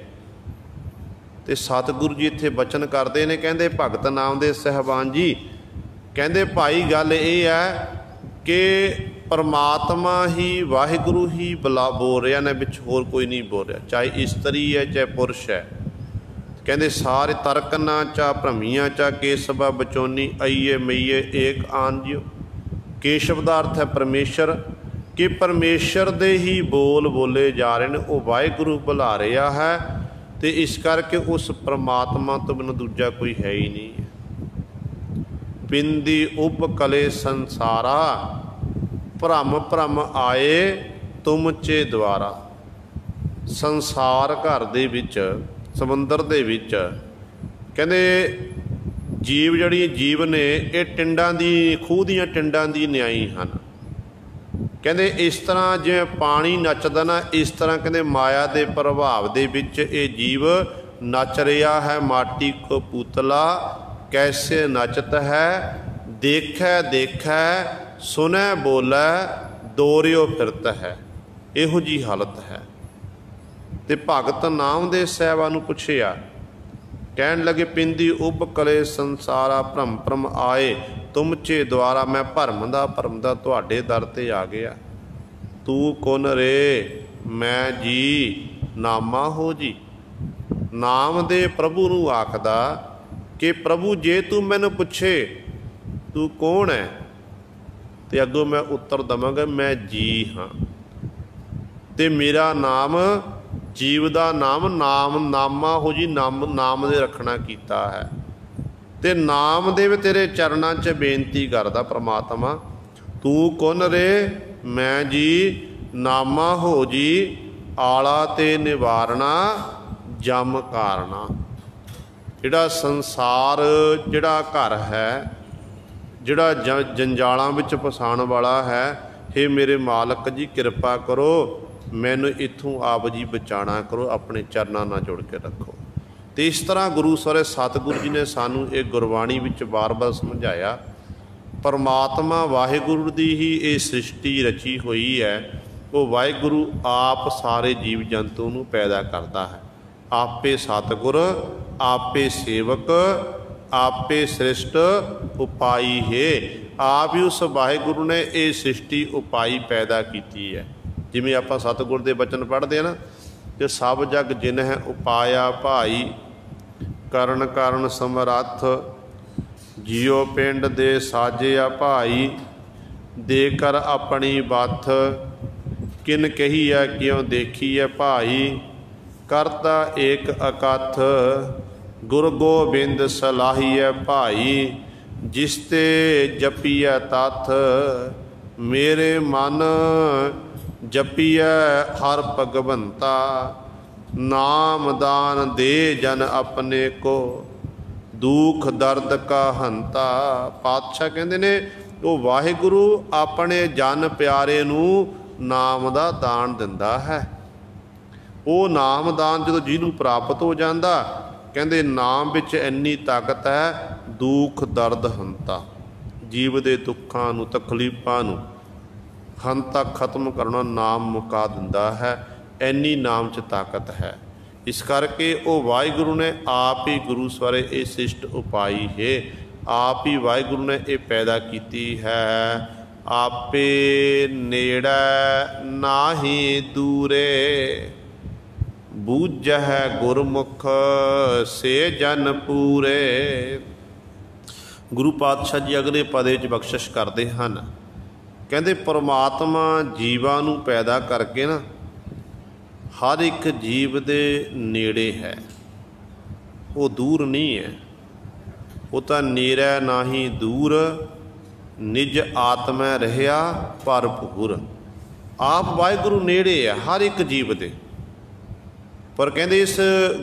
ਅਤੇ ਸਤਿਗੁਰੂ ਜੀ ਇੱਥੇ ਬਚਨ ਕਰਦੇ ਨੇ, ਕਹਿੰਦੇ ਭਗਤ ਨਾਮਦੇਵ ਸਾਹਿਬਾਨ ਜੀ ਕਹਿੰਦੇ ਭਾਈ ਗੱਲ ਇਹ ਹੈ ਕਿ ਪਰਮਾਤਮਾ ਹੀ ਵਾਹਿਗੁਰੂ ਹੀ ਬੋਲ ਰਿਹਾ ਨੇ, ਵਿੱਚ ਹੋਰ ਕੋਈ ਨਹੀਂ ਬੋਲ ਰਿਹਾ। ਚਾਹੇ ਇਸਤਰੀ ਹੈ ਚਾਹੇ ਪੁਰਸ਼ ਹੈ। ਕਹਿੰਦੇ ਸਾਰੇ ਤਰਕਨਾ ਚਾ ਭਰਮੀਆਂ ਚਾ ਕੇਸਵਾ ਬਚੌਨੀ ਅਈਏ ਮਈਏ ਏਕ ਆਨ ਜਿਓ। ਕੇਸ਼ਵ ਦਾ ਅਰਥ ਹੈ ਪਰਮੇਸ਼ਰ, ਕਿ ਪਰਮੇਸ਼ਰ ਦੇ ਹੀ ਬੋਲ ਬੋਲੇ ਜਾ ਰਹੇ ਨੇ। ਉਹ ਵਾਹਿਗੁਰੂ ਬੁਲਾ ਰਿਹਾ ਹੈ ਅਤੇ ਇਸ ਕਰਕੇ ਉਸ ਪਰਮਾਤਮਾ ਤੋਂ ਬਿਨਾਂ ਦੂਜਾ ਕੋਈ ਹੈ ਹੀ ਨਹੀਂ। ਪਿੰਦੀ ਉਪ ਕਲੇ ਸੰਸਾਰਾ ਭਰਮ ਭਰਮ ਆਏ ਤੁਮ ਚੇ ਦੁਆਰਾ। ਸੰਸਾਰ ਘਰ ਦੇ ਵਿੱਚ, ਸਮੁੰਦਰ ਦੇ ਵਿੱਚ ਕਹਿੰਦੇ ਜੀਵ ਨੇ ਇਹ ਟਿੰਡਾਂ ਦੀ, ਖੂਹ ਦੀਆਂ ਟਿੰਡਾਂ ਦੀ ਨਿਆਈ ਹਨ। ਕਹਿੰਦੇ ਇਸ ਤਰ੍ਹਾਂ ਜਿਵੇਂ ਪਾਣੀ ਨੱਚਦਾ ਨਾ, ਇਸ ਤਰ੍ਹਾਂ ਕਹਿੰਦੇ ਮਾਇਆ ਦੇ ਪ੍ਰਭਾਵ ਦੇ ਵਿੱਚ ਇਹ ਜੀਵ ਨੱਚ ਰਿਹਾ ਹੈ। ਮਾਟੀ ਕੋ ਪੁਤਲਾ ਕੈਸੇ ਨੱਚਤ ਹੈ, ਦੇਖੈ ਦੇਖੈ ਸੁਨੈ ਬੋਲੈ ਦੋਰਿਓ ਫਿਰਤ ਹੈ। ਇਹੋ ਜਿਹੀ ਹਾਲਤ ਹੈ। ਅਤੇ ਭਗਤ ਨਾਮਦੇਵ ਸਾਹਿਬਾਂ ਨੂੰ ਪੁੱਛਿਆ, ਕਹਿਣ ਲੱਗੇ ਪਿੰਦੀ ਉਬ ਕਲੇ ਸੰਸਾਰਾ ਭਰਮ ਭਰਮ ਆਏ ਤੁਮ ਚੇ ਦੁਆਰਾ। ਮੈਂ ਭਰਮ ਦਾ ਤੁਹਾਡੇ ਦਰ 'ਤੇ ਆ ਗਿਆ। ਤੂੰ ਕੁਨ ਰੇ ਮੈਂ ਜੀ ਨਾਮਾ ਹੋ ਜੀ। ਨਾਮ ਦੇ ਪ੍ਰਭੂ ਨੂੰ ਆਖਦਾ ਕਿ ਪ੍ਰਭੂ ਜੇ ਤੂੰ ਮੈਨੂੰ ਪੁੱਛੇ ਤੂੰ ਕੌਣ ਹੈ, ਅਤੇ ਅੱਗੋਂ ਮੈਂ ਉੱਤਰ ਦੇਵਾਂਗਾ ਮੈਂ ਜੀ ਹਾਂ। ਅਤੇ ਮੇਰਾ ਨਾਮ, ਜੀਵ ਦਾ ਨਾਮ ਨਾਮਾ ਹੋ ਜੀ, ਨਾਮ ਦੇ ਰੱਖਣਾ ਕੀਤਾ ਹੈ। ਅਤੇ ਨਾਮਦੇਵ ਤੇਰੇ ਚਰਨਾਂ 'ਚ ਬੇਨਤੀ ਕਰਦਾ ਪ੍ਰਮਾਤਮਾ, ਤੂੰ ਕੁਨ ਰੇ ਮੈਂ ਜੀ ਨਾਮਾ ਹੋ ਜੀ। ਆਲਾ ਤੇ ਨਿਵਾਰਨਾ ਜਮ ਕਾਰਣਾ। ਜਿਹੜਾ ਸੰਸਾਰ, ਜਿਹੜਾ ਘਰ ਹੈ, ਜਿਹੜਾ ਜੰਜਾਲਾਂ ਵਿੱਚ ਫਸਾਉਣ ਵਾਲਾ ਹੈ, ਹੇ ਮੇਰੇ ਮਾਲਕ ਜੀ ਕਿਰਪਾ ਕਰੋ, ਮੈਨੂੰ ਇੱਥੋਂ ਆਪ ਜੀ ਬਚਾਉਣਾ ਕਰੋ, ਆਪਣੇ ਚਰਨਾਂ ਨਾਲ ਜੁੜ ਕੇ ਰੱਖੋ। ਅਤੇ ਇਸ ਤਰ੍ਹਾਂ ਗੁਰੂ ਸਾਰੇ ਸਤਿਗੁਰੂ ਜੀ ਨੇ ਸਾਨੂੰ ਇਹ ਗੁਰਬਾਣੀ ਵਿੱਚ ਵਾਰ-ਵਾਰ ਸਮਝਾਇਆ। ਪਰਮਾਤਮਾ ਵਾਹਿਗੁਰੂ ਦੀ ਹੀ ਇਹ ਸ੍ਰਿਸ਼ਟੀ ਰਚੀ ਹੋਈ ਹੈ। ਉਹ ਵਾਹਿਗੁਰੂ ਆਪ ਸਾਰੇ ਜੀਵ ਜੰਤੂ ਨੂੰ ਪੈਦਾ ਕਰਦਾ ਹੈ। ਆਪੇ ਸਤਿਗੁਰ, ਆਪੇ ਸੇਵਕ, ਆਪੇ ਸ੍ਰਿਸ਼ਟ ਉਪਾਈ ਹੈ। ਆਪ ਹੀ ਉਸ ਵਾਹਿਗੁਰੂ ਨੇ ਇਹ ਸ੍ਰਿਸ਼ਟੀ ਉਪਾਈ ਪੈਦਾ ਕੀਤੀ ਹੈ। ਜਿਵੇਂ ਆਪਾਂ ਸਤਿਗੁਰ ਦੇ ਬਚਨ ਪੜ੍ਹਦੇ ਹਾਂ ਨਾ, ਕਿ ਸਭ ਜਗ ਜਿਨ ਹੈ ਉਪਾਇਆ ਭਾਈ, ਕਰਨ ਕਾਰਨ ਸਮਰੱਥ, ਜਿਉ ਪਿੰਡ ਦੇ ਸਾਜਿਆ ਭਾਈ, ਦੇ ਕਰ ਆਪਣੀ ਬੱਥ, ਕਿਨ ਕਹੀਐ ਕਿਉ ਦੇਖੀਐ ਭਾਈ, ਕਰਤਾ ਏਕ ਅਕਥ, ਗੁਰ ਗੋਬਿੰਦ ਸਲਾਹੀਐ ਭਾਈ, ਜਿਸ ਤੇ ਜਪੀਐ ਤਥ, ਮੇਰੇ ਮਨ ਜਪੀਐ ਹਰ ਭਗਵੰਤਾ, ਨਾਮ ਦਾਨ ਦੇ ਜਨ ਆਪਣੇ ਕੋ, ਦੁੱਖ ਦਰਦ ਕਾ ਹੰਤਾ। ਪਾਤਸ਼ਾਹ ਕਹਿੰਦੇ ਨੇ ਉਹ ਵਾਹਿਗੁਰੂ ਆਪਣੇ ਜਨ ਪਿਆਰੇ ਨੂੰ ਨਾਮ ਦਾ ਦਾਨ ਦਿੰਦਾ ਹੈ। ਉਹ ਨਾਮ ਦਾਨ ਜਦੋਂ ਜਿਹਨੂੰ ਪ੍ਰਾਪਤ ਹੋ ਜਾਂਦਾ, ਕਹਿੰਦੇ ਨਾਮ ਵਿੱਚ ਇੰਨੀ ਤਾਕਤ ਹੈ, ਦੁੱਖ ਦਰਦ ਹੰਤਾ, ਜੀਵ ਦੇ ਦੁੱਖਾਂ ਨੂੰ, ਤਕਲੀਫਾਂ ਨੂੰ ਹੰਤਾ ਖਤਮ ਕਰਨਾ ਨਾਮ ਮੁਕਾ ਦਿੰਦਾ ਹੈ। ਇੰਨੀ ਨਾਮ 'ਚ ਤਾਕਤ ਹੈ। ਇਸ ਕਰਕੇ ਉਹ ਵਾਹਿਗੁਰੂ ਨੇ ਆਪ ਹੀ ਗੁਰੂ ਸਵਾਰੇ ਇਹ ਸ੍ਰਿਸ਼ਟ ਉਪਾਈ ਹੈ। ਆਪ ਹੀ ਵਾਹਿਗੁਰੂ ਨੇ ਇਹ ਪੈਦਾ ਕੀਤੀ ਹੈ। ਆਪੇ ਨੇੜੇ ਨਾਹੀ ਦੂਰੇ, ਬੂਝਹਿ ਗੁਰਮੁਖ ਸੇ ਜਨ ਪੂਰੇ। ਗੁਰੂ ਪਾਤਸ਼ਾਹ ਜੀ ਅਗਲੇ ਪਦੇ 'ਚ ਬਖਸ਼ਿਸ਼ ਕਰਦੇ ਹਨ। ਕਹਿੰਦੇ ਪਰਮਾਤਮਾ ਜੀਵਾਂ ਨੂੰ ਪੈਦਾ ਕਰਕੇ ਨਾ हर एक जीव दे नेड़े है, वो दूर नहीं है। वो तो नेड़े नाही दूर, निज आत्मा रहिया भरपूर। आप वाहिगुरू नेड़े है हर एक जीव दे, पर कहते इस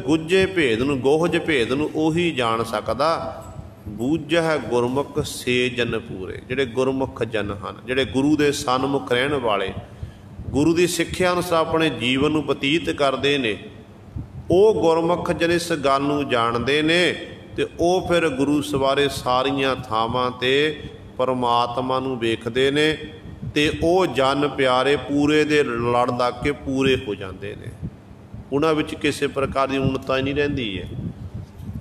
गुज्जे भेद नूं, गोहज भेद नूं ओही जान सकदा। बूझ है गुरमुख से जन पूरे। जिहड़े गुरमुख जन हन, जिहड़े गुरु दे सन्मुख रहण वाले, गुरु की सिक्ख्या अनुसार अपने जीवन नूं बतीत करते हैं, वो गुरमुख जन इस गल नूं जाणदे ने ते वो फिर गुरु सवारे सारियां थावां ते परमात्मा नूं वेखदे ने ते वो जन प्यारे पूरे दे लड़ लग के पूरे हो जाते हैं। उन्हां विच किसी प्रकार की उन्नता ही नहीं रहिंदी है।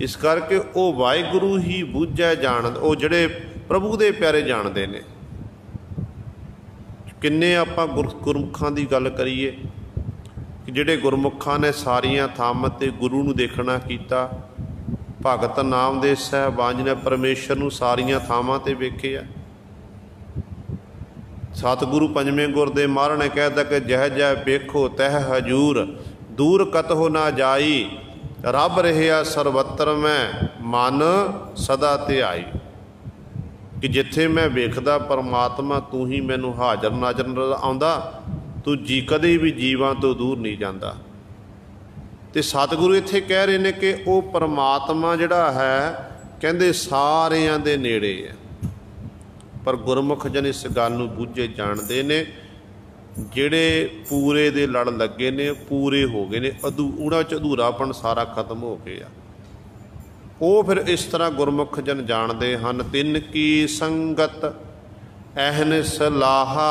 इस करके वो वाहिगुरू ही बूझै जान, वो जिहड़े प्रभु दे प्यारे जानते हैं। किन्ने आपां गुरमुखां की गल करिए कि जिहड़े गुरमुखां ने सारियां थावां ते गुरु नूं देखना कीता। भगत नाम दे साहिबान ने परमेश्वर नूं सारियां थावां ते वेखिआ। सतगुरु पंजवें गुर दे महाराज ने कहता कि जह जह वेखो तह हजूर, दूर कतहो ना जाई, रब रहिया सर्वत्र मैं मन सदा ध्याई। कि जिथे मैं वेखदा परमात्मा तू ही मैनू हाज़र नाज़र आउंदा, तू जी कदे भी जीवां तो दूर नहीं जाता। तो सतगुरु इत्थे कह रहे हैं कि वो परमात्मा जिहड़ा है कहंदे सारियां दे नेड़े है, पर गुरमुख जन इस गल नूं बूझे जानते ने। ਜਿਹੜੇ पूरे दे लड़ लगे ने पूरे हो गए ने, ਉਹਨਾਂ 'ਚ ਅਧੂਰਾਪਣ सारा खत्म हो गया। वो फिर इस तरह गुरमुख जन जानते हैं। तिन की संगत अहन सलाहा,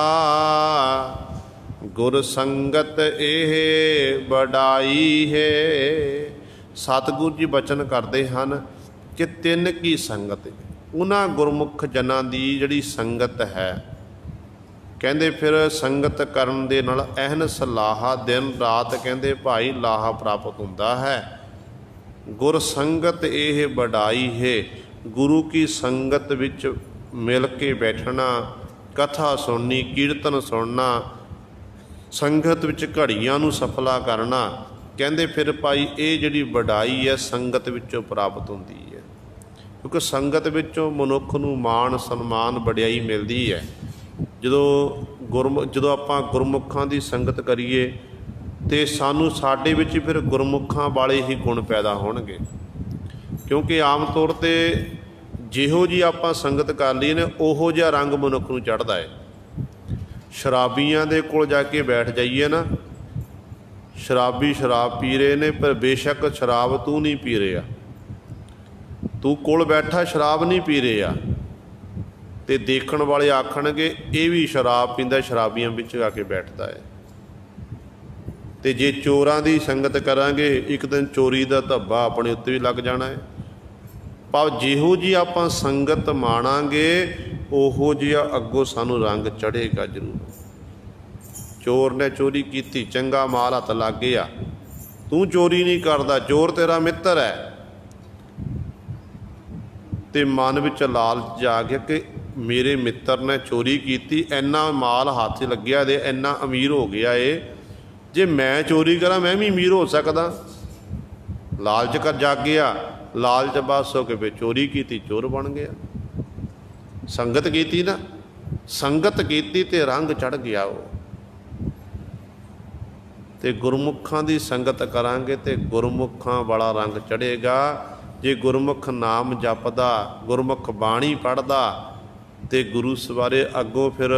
गुर संगत एह बड़ाई है। सतगुरु जी बचन करते हैं कि तिन की संगत, उन्हां गुरमुख जनां दी जिहड़ी संगत है, कहते फिर संगत करन दे नाल अहन सलाहा, दिन रात कहते भाई लाहा प्राप्त होंदा है। गुर संगत एह बड़ाई है। गुरु की संगत विच मिल के बैठना, कथा सुननी, कीर्तन सुनना, संगत विच घड़ियां नूं सफला करना, कहते फिर भाई ये जिहड़ी वडाई है संगत विचों प्राप्त होंदी है। क्योंकि संगत विचों मनुख नूं माण सन्मान वडियाई मिलदी है। ਜਦੋਂ ਆਪਾਂ ਗੁਰਮੁਖਾਂ ਦੀ ਸੰਗਤ ਕਰੀਏ तो सानू साडे विच फिर गुरमुखां वाले ही गुण पैदा होणगे। क्योंकि आम तौर पर जिहो जी आपां संगत कर लईए ने उहो जिहा रंग मनुख नूं चढ़दा है। शराबियां दे कोल जाके बैठ जाइए ना, शराबी शराब पी रहे ने, पर बेशक शराब तू नहीं पी रहा, तू कोल बैठा शराब नहीं पी रहा, तो देखण वाले आखणगे ये भी शराब पींदा, शराबियां विच आके बैठता है। तो जे चोरां दी संगत करांगे एक दिन चोरी का धब्बा अपने उत्ते भी लग जाना है। पर जिहो जी आपां संगत माणांगे उहो जिहा अगों सानू रंग चढ़ेगा जरूर। चोर ने चोरी की, चंगा माल हथ लग गया, तू चोरी नहीं करता, चोर तेरा मित्र है, तो मन विच लालच आ गया कि मेरे मित्र ने चोरी की, इन्ना माल हाथ लग्या, दे इन्ना अमीर हो गया है, जे मैं चोरी करा मैं भी अमीर हो सकदा। लालच कर जाग गया, लालच बस हो के फिर चोरी की, चोर बन गया। संगत की ना, संगत की ते रंग चढ़ गया। वो तो गुरमुखां दी संगत करांगे तो गुरमुखां वाला रंग चढ़ेगा। जे गुरमुख नाम जपदा, गुरमुख बाणी पढ़दा, तो गुरु सवारे अगों फिर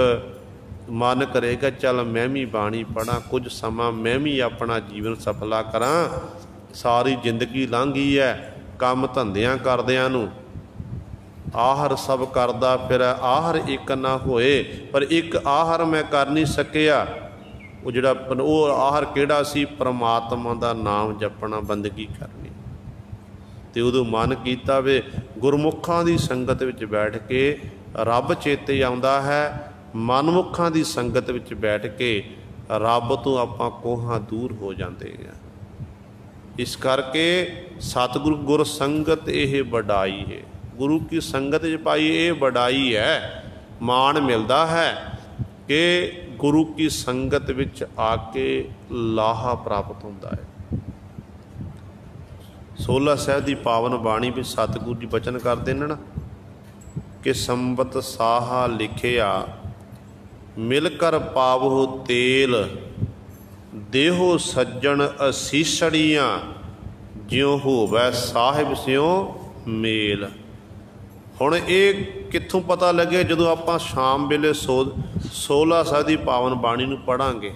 मन करेगा चल मैं भी बाणी पढ़ा, कुछ समा मैं भी अपना जीवन सफला करा। सारी जिंदगी लंघ गई है काम धंधियां करदियां नूं, आहर सब करदा फिर आहर एक ना होए, पर एक आहर मैं कर नहीं सकिया। वो जिहड़ा वो आहर किहड़ा सी, परमात्मा दा नाम जपना, बंदगी करनी। तो उदों मन कीता वे गुरमुखां दी संगत विच बैठ के रब चेते आउंदा है, मनमुखां दी संगत विच बैठ के रब तो आपां कोहां दूर हो जाते हैं। इस करके सतगुरु गुर संगत यह वडाई है। गुरु की संगत च पाई ये वडाई है, मान मिलता है कि गुरु की संगत विच आके लाहा प्राप्त होता है। सोलह साहिब की पावन बाणी में सतगुरु जी बचन करते हैं ना कि संबत साहा लिखिया मिलकर पावो तेल, देहो सज्जन असीसड़ियाँ, ज्यों होवै साहिब स्यों मेल। हुण ये कित्थों पता लगे? जदों आपां शाम वेले सोलह साहिब की पावन बाणी नूं पढ़ांगे,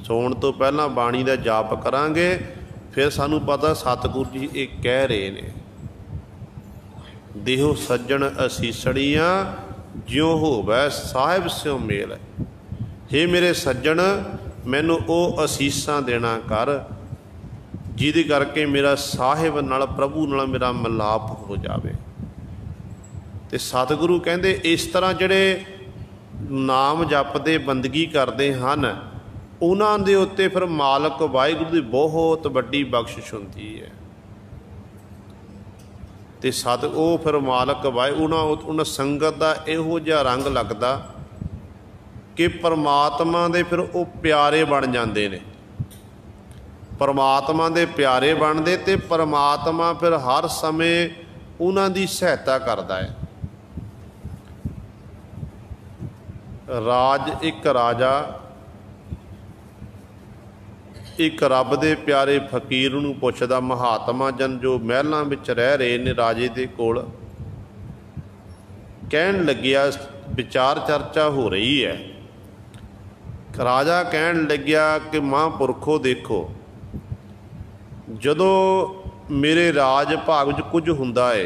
सौण तो पहलां बाणी दा जाप करांगे, फिर सानूं पता सतगुरु जी ये कह रहे ने, देहो सज्जन असीसड़ियाँ, ज्यों होवै साहिब स्यों मेल। हे मेरे सज्जन, मैनू वो असीसां देना कर जिहदे करके मेरा साहिब नाल, प्रभु नाल मेरा मिलाप हो जावे। ते सतगुरु कहंदे इस तरह जिहड़े नाम जपदे बंदगी करते हैं, उन्हां दे उत्ते फिर मालक वाहिगुरू दी बहुत वड्डी बख्शिश हुंदी है। ते वो फिर मालक वाहिगुरू उन्हां संगत दा इहो जिहा रंग लगदा कि परमात्मा दे फिर वो प्यारे बन जाते हैं। परमात्मा दे प्यारे बनते ते परमात्मा फिर हर समय उन्हां दी सहायता करता है। एक राजा एक रब दे प्यारे फकीर नूं पुछदा, महात्मा जन जो महलों विच रह रहे ने राजे दे कोल, कहन लग्या, विचार चर्चा हो रही है। राजा कहन लग्या कि महापुरखो देखो, जदों मेरे राज भाग च कुछ हुंदा है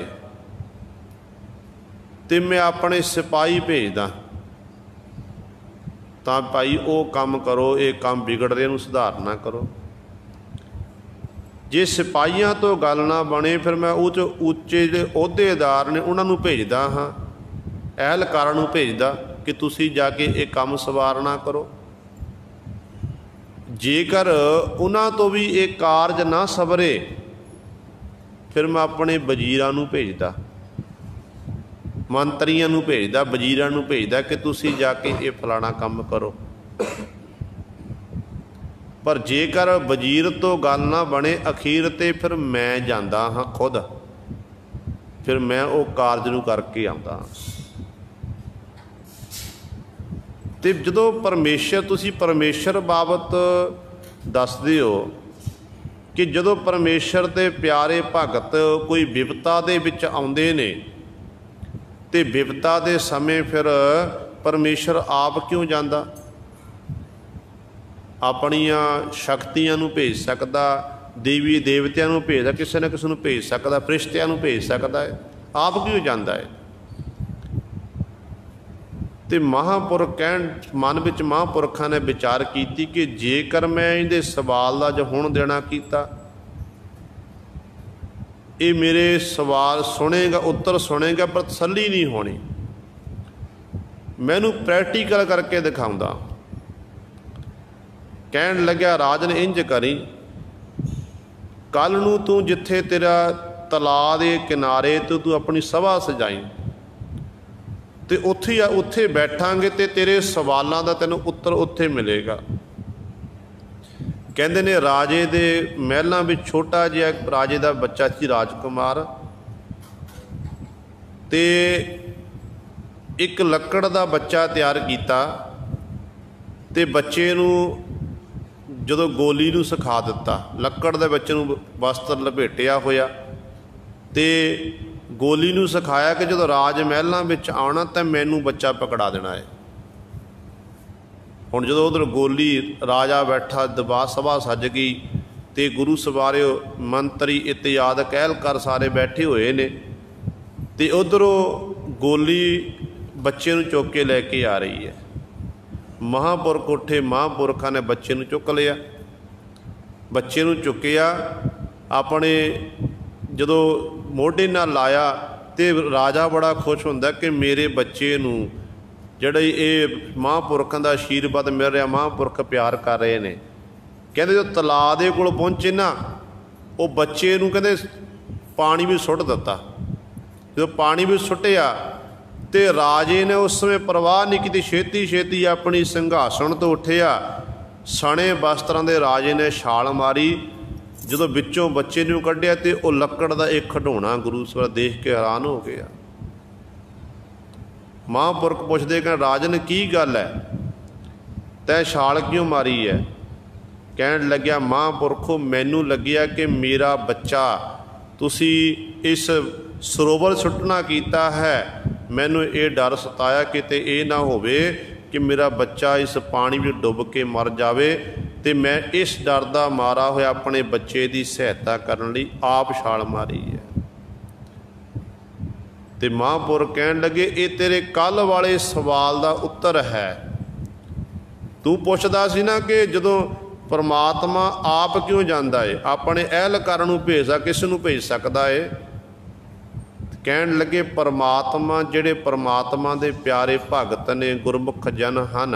तो मैं अपने सिपाही भेजदा, तां भाई वो काम करो, ये काम बिगड़ रहे नूं सुधारना करो। जे सिपाहियां तो गल ना बने, फिर मैं उच उच्चे जे अहुदेदार ने उन्हां नूं भेजदा हाँ, अहलकारां नूं भेजदा कि तुसीं जाके ये काम सवारना करो। जेकर उन्हां तो भी ये कारज ना सवरे, फिर मैं अपने वजीरां नूं भेजदा, मंत्रियों नूं भेजदा, वजीरां नूं भेजदा कि तुसीं जाके ये फलाना काम करो। पर जेकर वजीर तो गल ना बने अखीर ते फिर मैं जांदा हाँ खुद, फिर मैं वो कारज नूं करके आउंदा। ते जदों परमेश्वर, तुसीं परमेश्वर बाबत दसदे हो कि जदों परमेश्वर दे प्यारे भगत कोई विपता दे विच आउंदे ने, ते विपता दे समय फिर परमेश्वर आप क्यों जांदा? अपनियां शक्तियां नूं भेज सकदा, देवी देवतियां नूं भेजदा, किसी न किसी नूं भेज सकदा, फरिश्तियां नूं भेज सकदा है, आप क्यों जांदा है? तो महापुरख कहन, मन विच महापुरखा ने विचार की कि जेकर मैं इहदे सवाल का जो हुण देना कीता, ये मेरे सवाल सुनेगा, उत्तर सुनेगा, पर तसल्ली नहीं होनी, मैनू प्रैक्टिकल करके दिखाऊंगा। कहन लग्या, राजन इंज करी, कल नूं तू जिथे तेरा तलाब के किनारे तो तू अपनी सभा सजाई, तो उत्थे बैठांगे तो तेरे सवालों का तेनों उत्तर उत्थे मिलेगा। कहते ने राजे दे महलों में छोटा जिहा राजे का बच्चा सी राजकुमार, ते एक लकड़ का बच्चा तैयार किया, ते बच्चे नूं जदों गोली नूं सिखा दिता, लकड़ के बच्चे नूं वस्त्र लपेटिया होया, ते गोली नूं सिखाया कि जो राज महलों में आना तो मैनू बच्चा पकड़ा देना है। हुण जो उधर गोली राजा बैठा, दबा सभा सज गई, तो गुरु सवारियो मंत्री इत्यादि कहलकार सारे बैठे हुए ने, तो उधरों गोली बच्चे नूं चुक के लैके आ रही है। महापुरख उठे, महापुरखा ने बच्चे नूं चुक लिया, बच्चे नूं चुकिया, अपने जदों मोढे नाल लाया, तो राजा बड़ा खुश हुंदा कि मेरे बच्चे नूं जिहड़े ये महापुरखां दा आशीर्वाद मिल रहा, महापुरख प्यार कर रहे हैं। कहते जो तलाब दे कोल पहुंचे ना, वो बच्चे नूं कहते पानी भी सुट दिता, जो पानी भी सुटिया ते राजे ने उस समय परवाह नहीं की, छेती छेती अपनी संघासन तो उठिया, सने वस्त्रां दे राजे ने छाल मारी। जदों विचों बच्चे नूं कढिया ते वो लक्कड़ दा एक खिडौना गुरु सर देख के हैरान हो गया। महापुरख पुछदे कि राजन की गल है, तैं छाल क्यों मारी है? कहण लग्या महापुरखो मैनू लग्या कि मेरा बच्चा तुसी इस सरोवर सुट्टना कीता है, मैनू ये डर सताया किते ये ना होवे कि मेरा बच्चा इस पानी में डुब के मर जावे, ते मैं इस डर दा मारा होया अपने बच्चे की सहायता करने लई आप छाल मारी है। ते महापुरख कहण लगे ये तेरे कल वाले सवाल का उत्तर है। तू पुछदा सी ना कि जदों परमात्मा आप क्यों जांदा है, अपने अहलकार नूं भेजदा किस नूं भेज सकदा है? कहण लगे परमात्मा जिहड़े परमात्मा दे प्यारे भगत ने गुरमुख जन हन,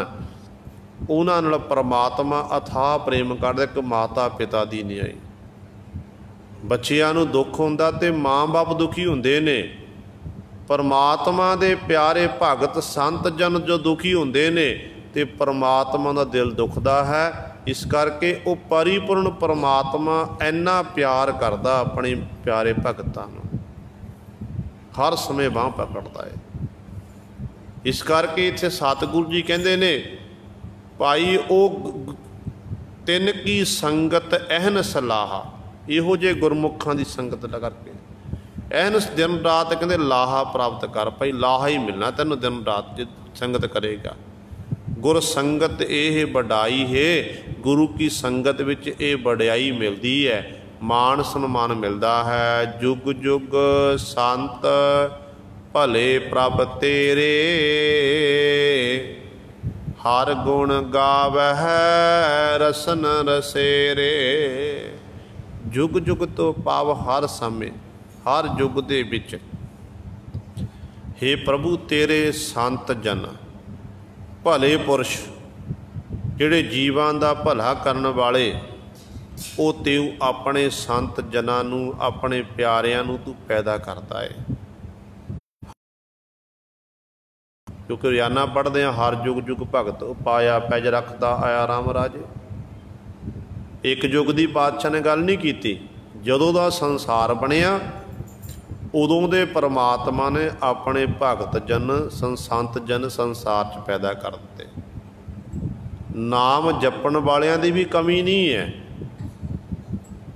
उन्हां नाल परमात्मा अथाह प्रेम करदा। एक माता पिता दी नहीं आई, बच्चिआं नूं दुख हुंदा ते माँ बाप दुखी हुंदे ने। परमात्मा दे प्यारे भगत संत जन जो दुखी हुंदे ने ते परमात्मा दा दिल दुखदा है। इस करके वो परिपूर्ण परमात्मा इन्ना प्यार करदा अपने प्यारे भगतां नूं, हर समय बांह पकड़ता है। इस करके इत्थे सतगुरु जी कहंदे ने भाई ओ तिन की संगत अहन सलाहा, इहो जे गुरमुखां दी संगत करके अहन दिन रात कहंदे लाहा प्राप्त कर। भाई लाहा ही मिलना तैनूं दिन रात जे संगत करेगा। गुर संगत ये वडाई है, गुरु की संगत विच ये वड्याई मिलती है, मान सन्मान मिलता है। जुग जुग संत भले प्रभ तेरे, हर गुण गावह रसन रसेरे। जुग जुग तो पाव हर समय, हर युग दे विच हे प्रभु तेरे संत जन भले पुरुष जिहड़े जीवां दा भला करन वाले, वो तेऊ अपने संत जनां नूं अपने प्यारिआं नूं तू पैदा करता है। क्योंकि रोजाना पढ़ते हैं हर जुग जुग भगत पाया पैज रखता आया राम राजे। एक युग की पातशाह ने गल नहीं की, जदों दा संसार बनिया उदों दे परमात्मा ने अपने भगत जन संत जन संसार च पैदा कर दिते। नाम जपण वालियां दी भी कमी नहीं है,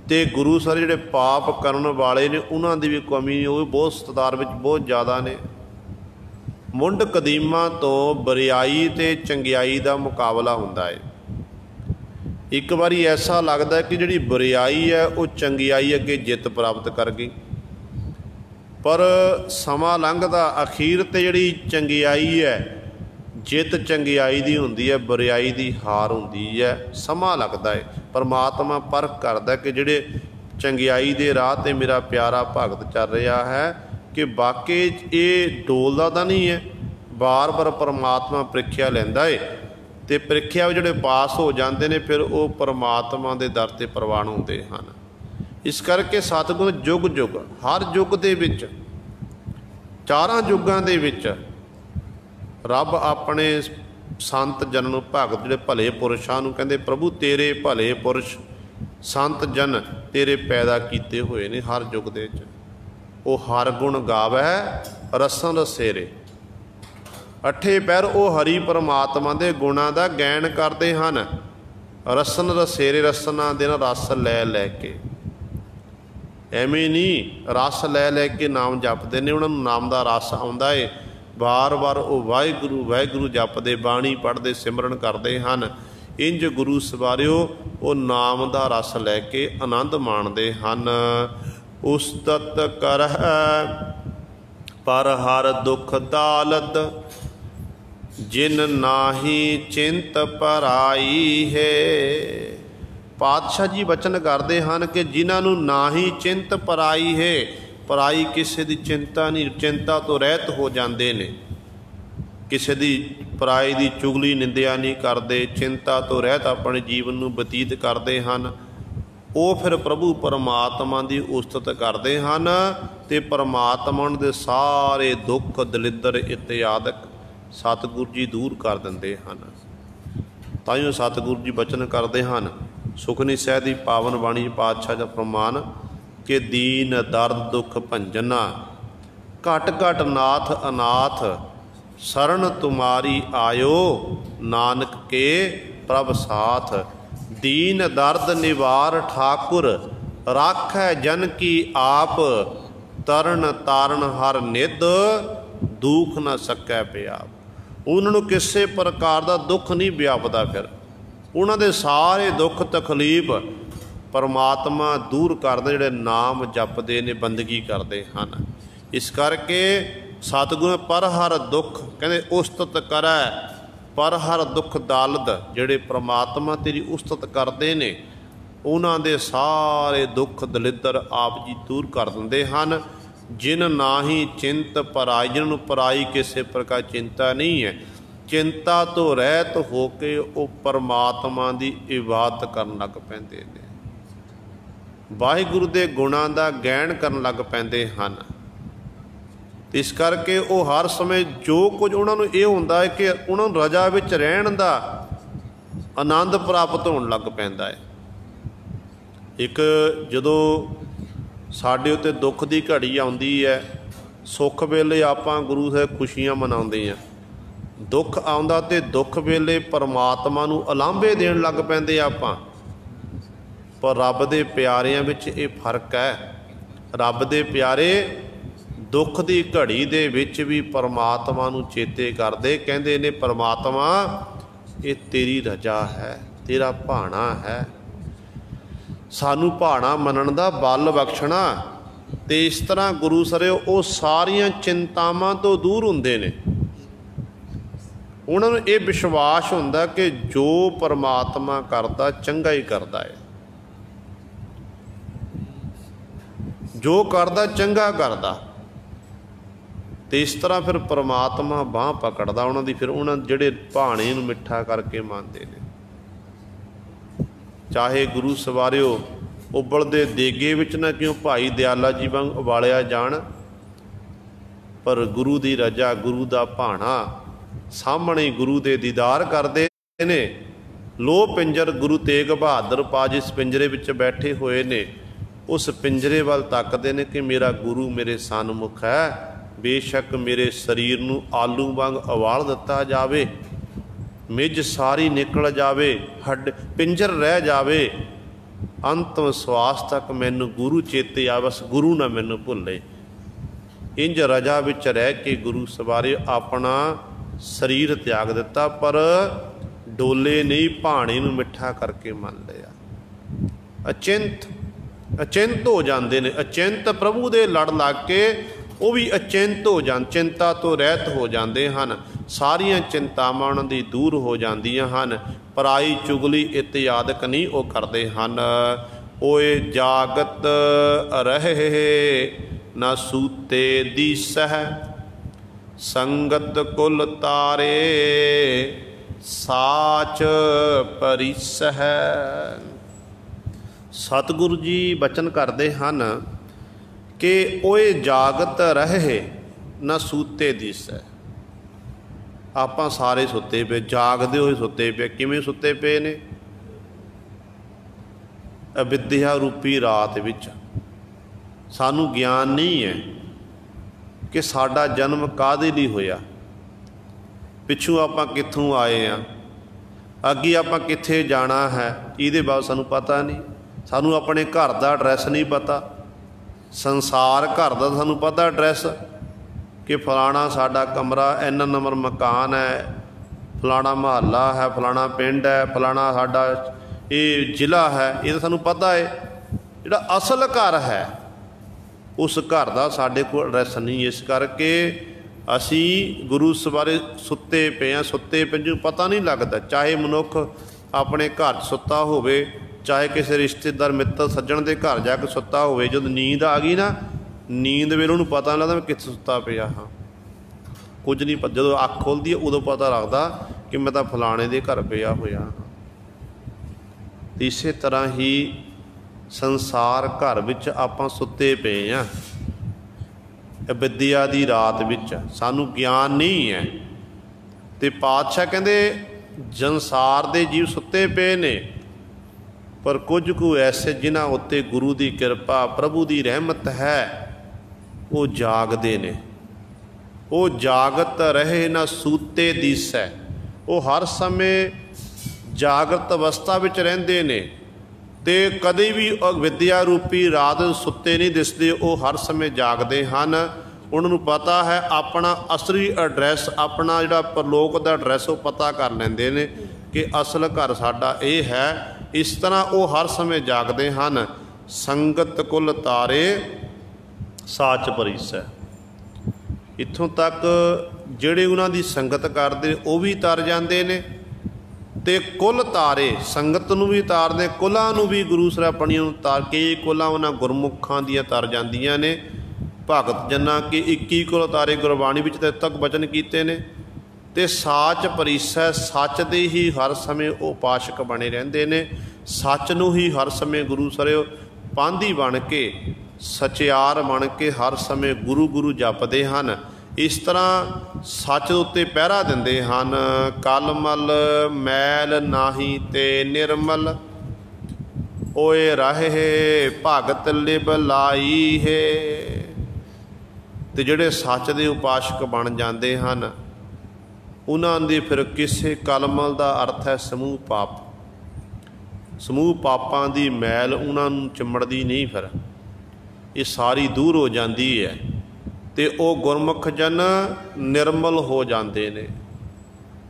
ते गुरु सर जिहड़े पाप करन वाले ने उन्हां दी भी कमी नहीं, वो भी बहुत सतार विच बहुत ज़्यादा ने। मुंड कदीमां तो बरियाई ते चंगियाई दा मुकाबला हुंदा है। एक बारी ऐसा लगता है कि जिहड़ी बरियाई है वो चंगियाई अगे जित प्राप्त कर गई, पर समा लंघदा अखीर ते जिहड़ी चंगियाई है जित चंगियाई दी हुंदी है, बरियाई दी हार हुंदी है। समा लगदा है, परमात्मा परख करदा कि जिहड़े चंगियाई दे राह ते मेरा प्यारा भगत चल रहा है कि वाकई ये डोलदा तां नहीं है। बार बार परमात्मा प्रीख्या लैंदा है, ते प्रीख्या जिहड़े पास हो जाते हैं फिर वो परमात्मा दे दर ते प्रवान होंदे हन। इस करके सतगुर जुग जुग हर युग दे विच चारां युगां दे विच रब अपने संत जन नूं भगत जिहड़े भले पुरुषां नूं कहंदे प्रभु तेरे भले पुरुष संत जन तेरे पैदा कीते हुए ने हर युग दे विच। वो हर गुण गावै रसन रसेरे, अठे पैर वो हरि परमात्मा दे गुणां दा गैन करते हैं। रसन रसेरे रसना दे रस लै लैके, एवें नहीं रस लै लैके नाम जपते ने, उन्होंने नाम का रस आउंदा है। बार बार वो वाहिगुरू वाहिगुरू जपते बाणी पढ़ते सिमरन करते हैं। इंज गुरु सवारियो वो नाम का रस लैके आनंद माणते हैं। उस्तत करह पर हर दुख दालद, जिन नाही चिंत पराई है। पातशाह जी वचन करते हैं कि जिन्होंने ना ही चिंत पराई है, पराई किसी की चिंता नहीं, चिंता तो रहत हो जाते ने, किसी की पराई की चुगली निंदिया नहीं करते, चिंता तो रहत अपने जीवन में बतीत करते हैं। ਉਹ ਫਿਰ ਪ੍ਰਭੂ ਪਰਮਾਤਮਾ ਦੀ ਉਸਤਤ ਕਰਦੇ ਹਨ ਅਤੇ ਪਰਮਾਤਮਾ ਦੇ ਸਾਰੇ ਦੁੱਖ ਦਲਿੱਦਰ ਇਤਿਆਦਿਕ ਸਤਿਗੁਰੂ ਜੀ ਦੂਰ ਕਰ ਦਿੰਦੇ ਹਨ। ਤਾਈਓ ਸਤਿਗੁਰੂ ਜੀ ਬਚਨ ਕਰਦੇ ਹਨ, ਸੁਖਨੀ ਸਾਹਿਬ ਦੀ ਪਾਵਨ ਬਾਣੀ ਪਾਤਸ਼ਾਹ ਦਾ ਫਰਮਾਨ ਕਿ ਦੀਨ ਦਰਦ ਦੁੱਖ ਭੰਜਨਾ ਘਟ ਘਟ ਨਾਥ ਅਨਾਥ शरण तुम्हारी आयो नानक के प्रभ साथ दीन दर्द निवार ठाकुर राखै जन की आप तरन तारण हर निध दुख न सकै पियाप। उन्होंने किसी प्रकार का दुख नहीं व्यापदा, फिर उन्होंने सारे दुख तकलीफ परमात्मा दूर करते जिहड़े नाम जपदे ने बंदगी करते हैं। इस करके सतगुरु पर हर दुख कहते उस्तत करै पर हर दुख दालद जिहड़े परमात्मा तेरी उस्तत करते ने उन्हां दे सारे दुख दलिद्दर आप जी दूर कर दिंदे हन। जिन नाही चिंत पराई, जिन्होंने पराई किसी प्रकार चिंता नहीं है, चिंता तो रहत हो के वो परमात्मा की इबादत करन लग पैंदे ने, वाहिगुरू दे गुणां दा गैण करन लग पैंदे हन। इस करके वो हर समय जो कुछ उन्होंने ये होंदा है कि उन्होंने रजा विच रहण दा आनंद प्राप्त होने लग पैंदा है। एक जदों साडे उत्ते दुख की घड़ी आउंदी है, सुख वेले आपां गुरु साहिब खुशियां मनाउंदे हैं, दुख आउंदा ते दुख वेले परमात्मा नूं उलांभे देण लग पैंदे आपां। पर रब दे प्यारिਆਂ विच ये फर्क है। रब दे प्यारे दुख की घड़ी दे विच भी परमात्मा नूं चेते करदे, कहंदे ने परमात्मा ये तेरी रजा है, तेरा भाणा है, सानू भाणा मनण दा बल बख्शना। ते इस तरह गुरु सरिओ वो सारियां चिंतावां तो दूर हुंदे ने। उन्हां नूं ये विश्वास हुंदा कि जो परमात्मा करदा चंगा ही करदा है, जो करदा चंगा करदा। तो इस तरह फिर परमात्मा बांह पकड़दा उन्होंने, फिर उन्होंने जिहड़े भाणे नूं मिठा करके मानते हैं। चाहे गुरु सवारिओ उबलदे देगे विच ना क्यों भाई दयाला जी वांग उबालिया जाण, पर गुरु की रजा गुरु का भाणा सामने गुरु के दीदार करते ने। लो पिंजर गुरु तेग बहादुर पा जिस पिंजरे विच बैठे हुए ने, उस पिंजरे वाल तकते ने कि मेरा गुरु मेरे सन्मुख है। बेशक मेरे शरीर नूं आलू वांग उबाल दिता जावे, मिज सारी निकल जावे, हड पिंजर रह जावे, अंतिम श्वास तक मैनू गुरु चेते आ, बस गुरु ना मैनू भुले। इंज रजा विच रह के गुरु सवारे अपना शरीर त्याग दिता, पर डोले नहीं, भाणे नूं मिठा करके मान लिया। अचिंत हो जाते हैं, अचिंत प्रभु दे लड़ लग के वो भी अचिंत हो जान, चिंता तो रहत हो जाते हैं। सारियां चिंतावां उन्हां दी दूर हो जांदियां हन। पराई चुगली इत्यादि नहीं वो करते हैं। ओए जागत रहे न सूते दिसह, संगत कुल तारे साच परिसह। सतगुरु जी बचन करते हैं कि ओए जागत रहे न सूते दिसै। आपां सारे सुते पे, जागदे होए सुते पे। किवें सुते पे ने? अविद्या रूपी रात विच सानू ज्ञान नहीं है कि साडा जन्म काहदे लई होया, पिछों आपां कित्थों आए हैं, अगे आपां कित्थे जाना है, इहदे बारे सानू पता नहीं। सानू अपने घर दा एड्रैस नहीं पता, संसार घर का सानू पता एड्रैस कि फलाना साडा कमरा इन्ना नंबर मकान है, फलाना महल्ला है, फलाना पिंड है, फलाना साडा ये जिला है, ये तो सानू पता है। जिहड़ा असल घर है उस घर का साडे कोल एड्रैस नहीं। इस करके असी गुरु सवारे सुते पे हैं, सुते पे जो पता नहीं लगता। चाहे मनुख अपने घर सुता होवे, चाहे किसी रिश्तेदार मित्र सज्जण के घर जाके सुता होवे, जो नींद आ गई ना, नींद वेले उन्होंने पता नहीं लगता मैं कित्थे सुता पिया हाँ, कुछ नहीं पता। जो अख खुलती है उदों पता लगता कि मैं तो फलाने के घर पिया होया हाँ। इस तरह ही संसार घर विच आपां सुत्ते पे हाँ, विद्या दी रात विच सानू ज्ञान नहीं है। ते पातशाह कहंदे संसार दे जीव सुत्ते पे ने, पर कुछ कु ऐसे जिन्हां उत्ते गुरु की कृपा प्रभु की रहमत है वो जागदे ने। वो जागत रहे न सूते दिसै, वो हर समय जागृत अवस्था विच रहिंदे ने ते कदे भी विद्या रूपी रात सुत्ते नहीं दिसदे। वो हर समय जागदे हन। उन्होंने पता है अपना असली एड्रैस, अपना जिहड़ा परलोक दा एड्रैस वो पता कर लैंदे ने कि असल घर साडा ये है। इस तरह वो हर समय जागदे हन। संगत कुल तारे साच परिसै। इत्थों तक ਜਿਹੜੇ ਉਹਨਾਂ ਦੀ ਸੰਗਤ ਕਰਦੇ ਉਹ ਵੀ ਤਰ ਜਾਂਦੇ ਨੇ ਤੇ ਕੁੱਲ ਤਾਰੇ ਸੰਗਤ ਨੂੰ ਵੀ ਤਾਰਦੇ, ਕੁਲਾਂ ਨੂੰ ਵੀ ਗੁਰੂ ਸਰਾਪਣੀਆਂ ਨੂੰ ਤਾਰ ਕੇ ਕੁਲਾਂ ਉਹਨਾਂ ਗੁਰਮੁਖਾਂ ਦੀਆਂ ਤਰ ਜਾਂਦੀਆਂ ਨੇ। ਭਗਤ ਜਨਾਂ ਕੇ 21 ਕੁਲ ਤਾਰੇ ਗੁਰਬਾਣੀ ਵਿੱਚ ਤੇ ਤੱਕ ਬਚਨ ਕੀਤੇ ਨੇ। ਤੇ ਸਾਚ ਪਰੀਸੈ, ਸੱਚ ਦੇ ਹੀ ਹਰ ਸਮੇਂ ਉਹ ਉਪਾਸ਼ਕ ਬਣੇ ਰਹਿੰਦੇ ਨੇ। ਸੱਚ ਨੂੰ ਹੀ ਹਰ ਸਮੇਂ ਗੁਰੂ ਸਰਿਓ ਪਾਂਧੀ ਬਣ ਕੇ ਸਚਿਆਰ ਬਣ ਕੇ ਹਰ ਸਮੇਂ ਗੁਰੂ ਗੁਰੂ ਜਪਦੇ ਹਨ। इस तरह सच उत्ते पहरा दिंदे हन। कल मल मैल नाही ते निर्मल, ओए राहे भगत लिब लाई है। ते जिहड़े सच दे उपासक बन जाते हैं उन्हां दे फिर किसे कलमल का अर्थ है समूह पाप। समूह पापां दी मैल उन्हां नूं चिमड़दी नहीं, फिर ये सारी दूर हो जाती है ते ओ गुरमुख जन निर्मल हो जाते ने।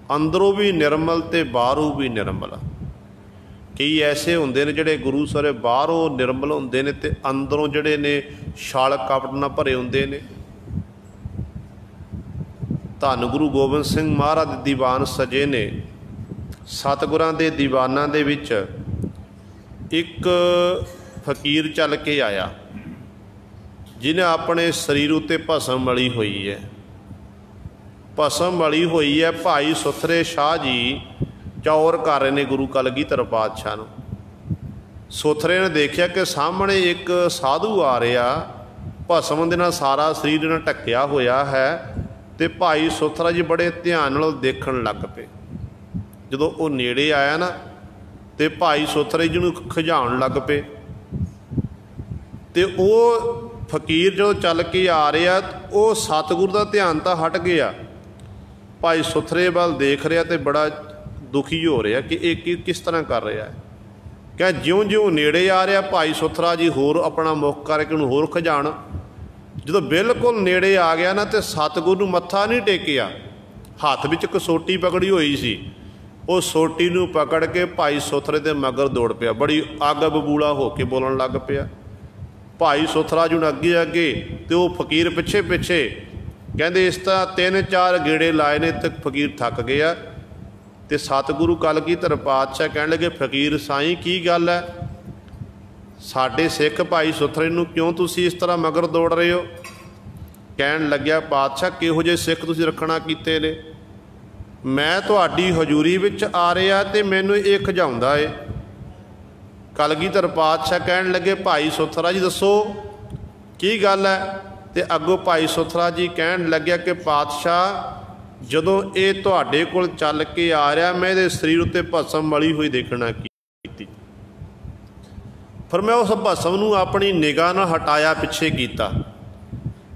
अंदरों भी निर्मल ते बाहरों भी निर्मल। कई ऐसे होंदे ने जिहड़े गुरु सारे बाहरों निर्मल होंदे ने ते अंदरों जिहड़े ने छल कपट नाल भरे होंदे ने। धन गुरु गोबिंद सिंह महाराज दीवान सजे ने। सतगुरां दे दीवानां दे विच एक फकीर चल के आया जिन्हें अपने शरीर उत्ते भस्म मली हुई है। भस्म मली हुई है। भाई सुथरे शाह जी चौर कर रहे हैं गुरु कलगीधर पातशाह नूं। सुथरे ने देखा कि सामने एक साधु आ रहा, भस्म दे नाल सारा शरीर ने ढकिया होया है। तो भाई सुथरा जी बड़े ध्यान नाल देखण लग पे। जदों वो नेड़े आया ना तो भाई सुथरे जी नूं खिजाउण लग पे। तो वो फकीर जो चल के आ रहा वो सतगुरु का ध्यान तो हट गया। भाई सुथरे वाल देख रहा तो बड़ा दुखी हो रहा कि एक किस तरह कर रहा है। क्या ज्यों ज्यों नेड़े आ रहा भाई सुथरा जी होर अपना मुख करके उन्होंने होर खजाण। जो बिल्कुल नेड़े आ गया ना तो सतगुरु नूं मत्था नहीं टेकिया। हाथ में एक सोटी पकड़ी हुई सी, वो सोटी नूं पकड़ के भाई सुथरे के मगर दौड़ पिया। बड़ी अग बबूला होके बोलन लग पिया। भाई सुथरा जी अगे अगे तो वो फकीर पिछे पिछे। कहते इस तरह 3-4 गेड़े लाए ने तो फकीर थक गया। तो सतगुरु कलगीधर पातशाह कह लगे फकीर साईं की गल है, साडे सिख भाई सुथरे नूं क्यों तुसी इस तरह मगर दौड़ रहे हो। कहन लग्या पातशाह किहो जे सिख तुसी रखना कीते ने। मैं तुहाडी हजूरी विच आ रहा तो मैनूं ये खजाउंदा है। कलगीधर पातशाह कहन लगे भाई सुथरा जी दसो की गल है। तो अगों भाई सुथरा जी कहन लग्या कि पातशाह जदों ये तुहाडे कोल चल के आ रहा मैं इहदे शरीर उत्ते भस्म मली हुई देखना की। फिर मैं उस भस्म नूं अपनी निगाह नाल हटाया पिछे कीता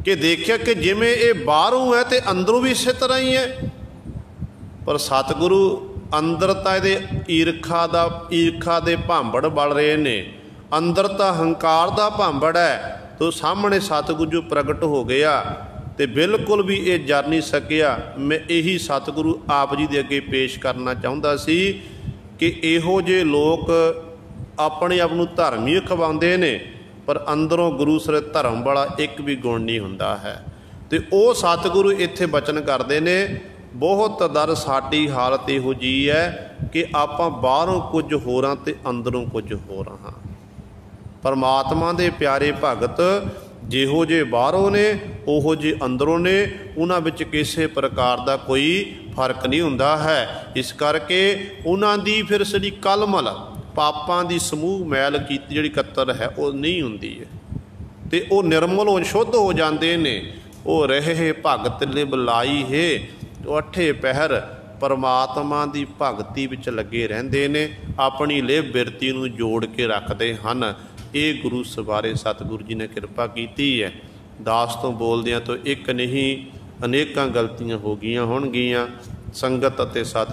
कि देखिया कि जिवें ये बाहरों है तो अंदरों भी इस तरह ही है। पर सतगुरु अंदर तो ये ईरखा दे भांबड़ बल रहे ने, अंदर तो हंकार का भांबड़ है। तो सामने सतगुरु जो प्रगट हो गया तो बिल्कुल भी ये जर नहीं सकिया। मैं यही सतगुरु आप जी के अगे पेश करना चाहता सी कि इहो जे लोग अपने आप नूं धर्मी खवाते ने पर अंदरों गुरु सर धर्म वाला एक भी गुण नहीं हुंदा है। तो वह सतगुरु इत्थे बचन करते ने बहुत दर साडी हालत इहो जी है कि आपां बाहरों कुछ होरां ते अंदरों कुछ होर हाँ। परमात्मा दे प्यारे भगत जिहो जे बाहरों ने उहो जे अंदरों ने, उन्हां विच किसी प्रकार का कोई फर्क नहीं हुंदा है। इस करके उन्हां दी फिर सड़ी कलमल ਪਾਪਾਂ ਦੀ ਸਮੂਹ ਮੈਲ ਕੀਤੀ ਜਿਹੜੀ ਕੱਤਰ ਹੈ ਉਹ ਨਹੀਂ ਹੁੰਦੀ ਹੈ, ਅਤੇ ਉਹ ਨਿਰਮਲ ਹੋ ਸ਼ੁੱਧ ਹੋ ਜਾਂਦੇ ਨੇ। ਉਹ ਰਹੇ ਭਗਤ ਲਿਵ ਲਾਈ ਹੈ, ਉਹ ਅੱਠੇ ਪਹਿਰ ਪਰਮਾਤਮਾ ਦੀ ਭਗਤੀ ਵਿੱਚ ਲੱਗੇ ਰਹਿੰਦੇ ਨੇ, ਆਪਣੀ ਲਿਵ ਬਿਰਤੀ ਨੂੰ ਜੋੜ ਕੇ ਰੱਖਦੇ ਹਨ। ਇਹ ਗੁਰੂ ਸਵਾਰੇ ਸਤਿਗੁਰੂ ਜੀ ਨੇ ਕਿਰਪਾ ਕੀਤੀ ਹੈ। ਦਾਸ ਤੋਂ ਬੋਲਦਿਆਂ ਤੋਂ ਇੱਕ ਨਹੀਂ, ਅਨੇਕਾਂ ਗਲਤੀਆਂ ਹੋ ਗਈਆਂ ਹੋਣਗੀਆਂ। ਸੰਗਤ ਅਤੇ ਸਤ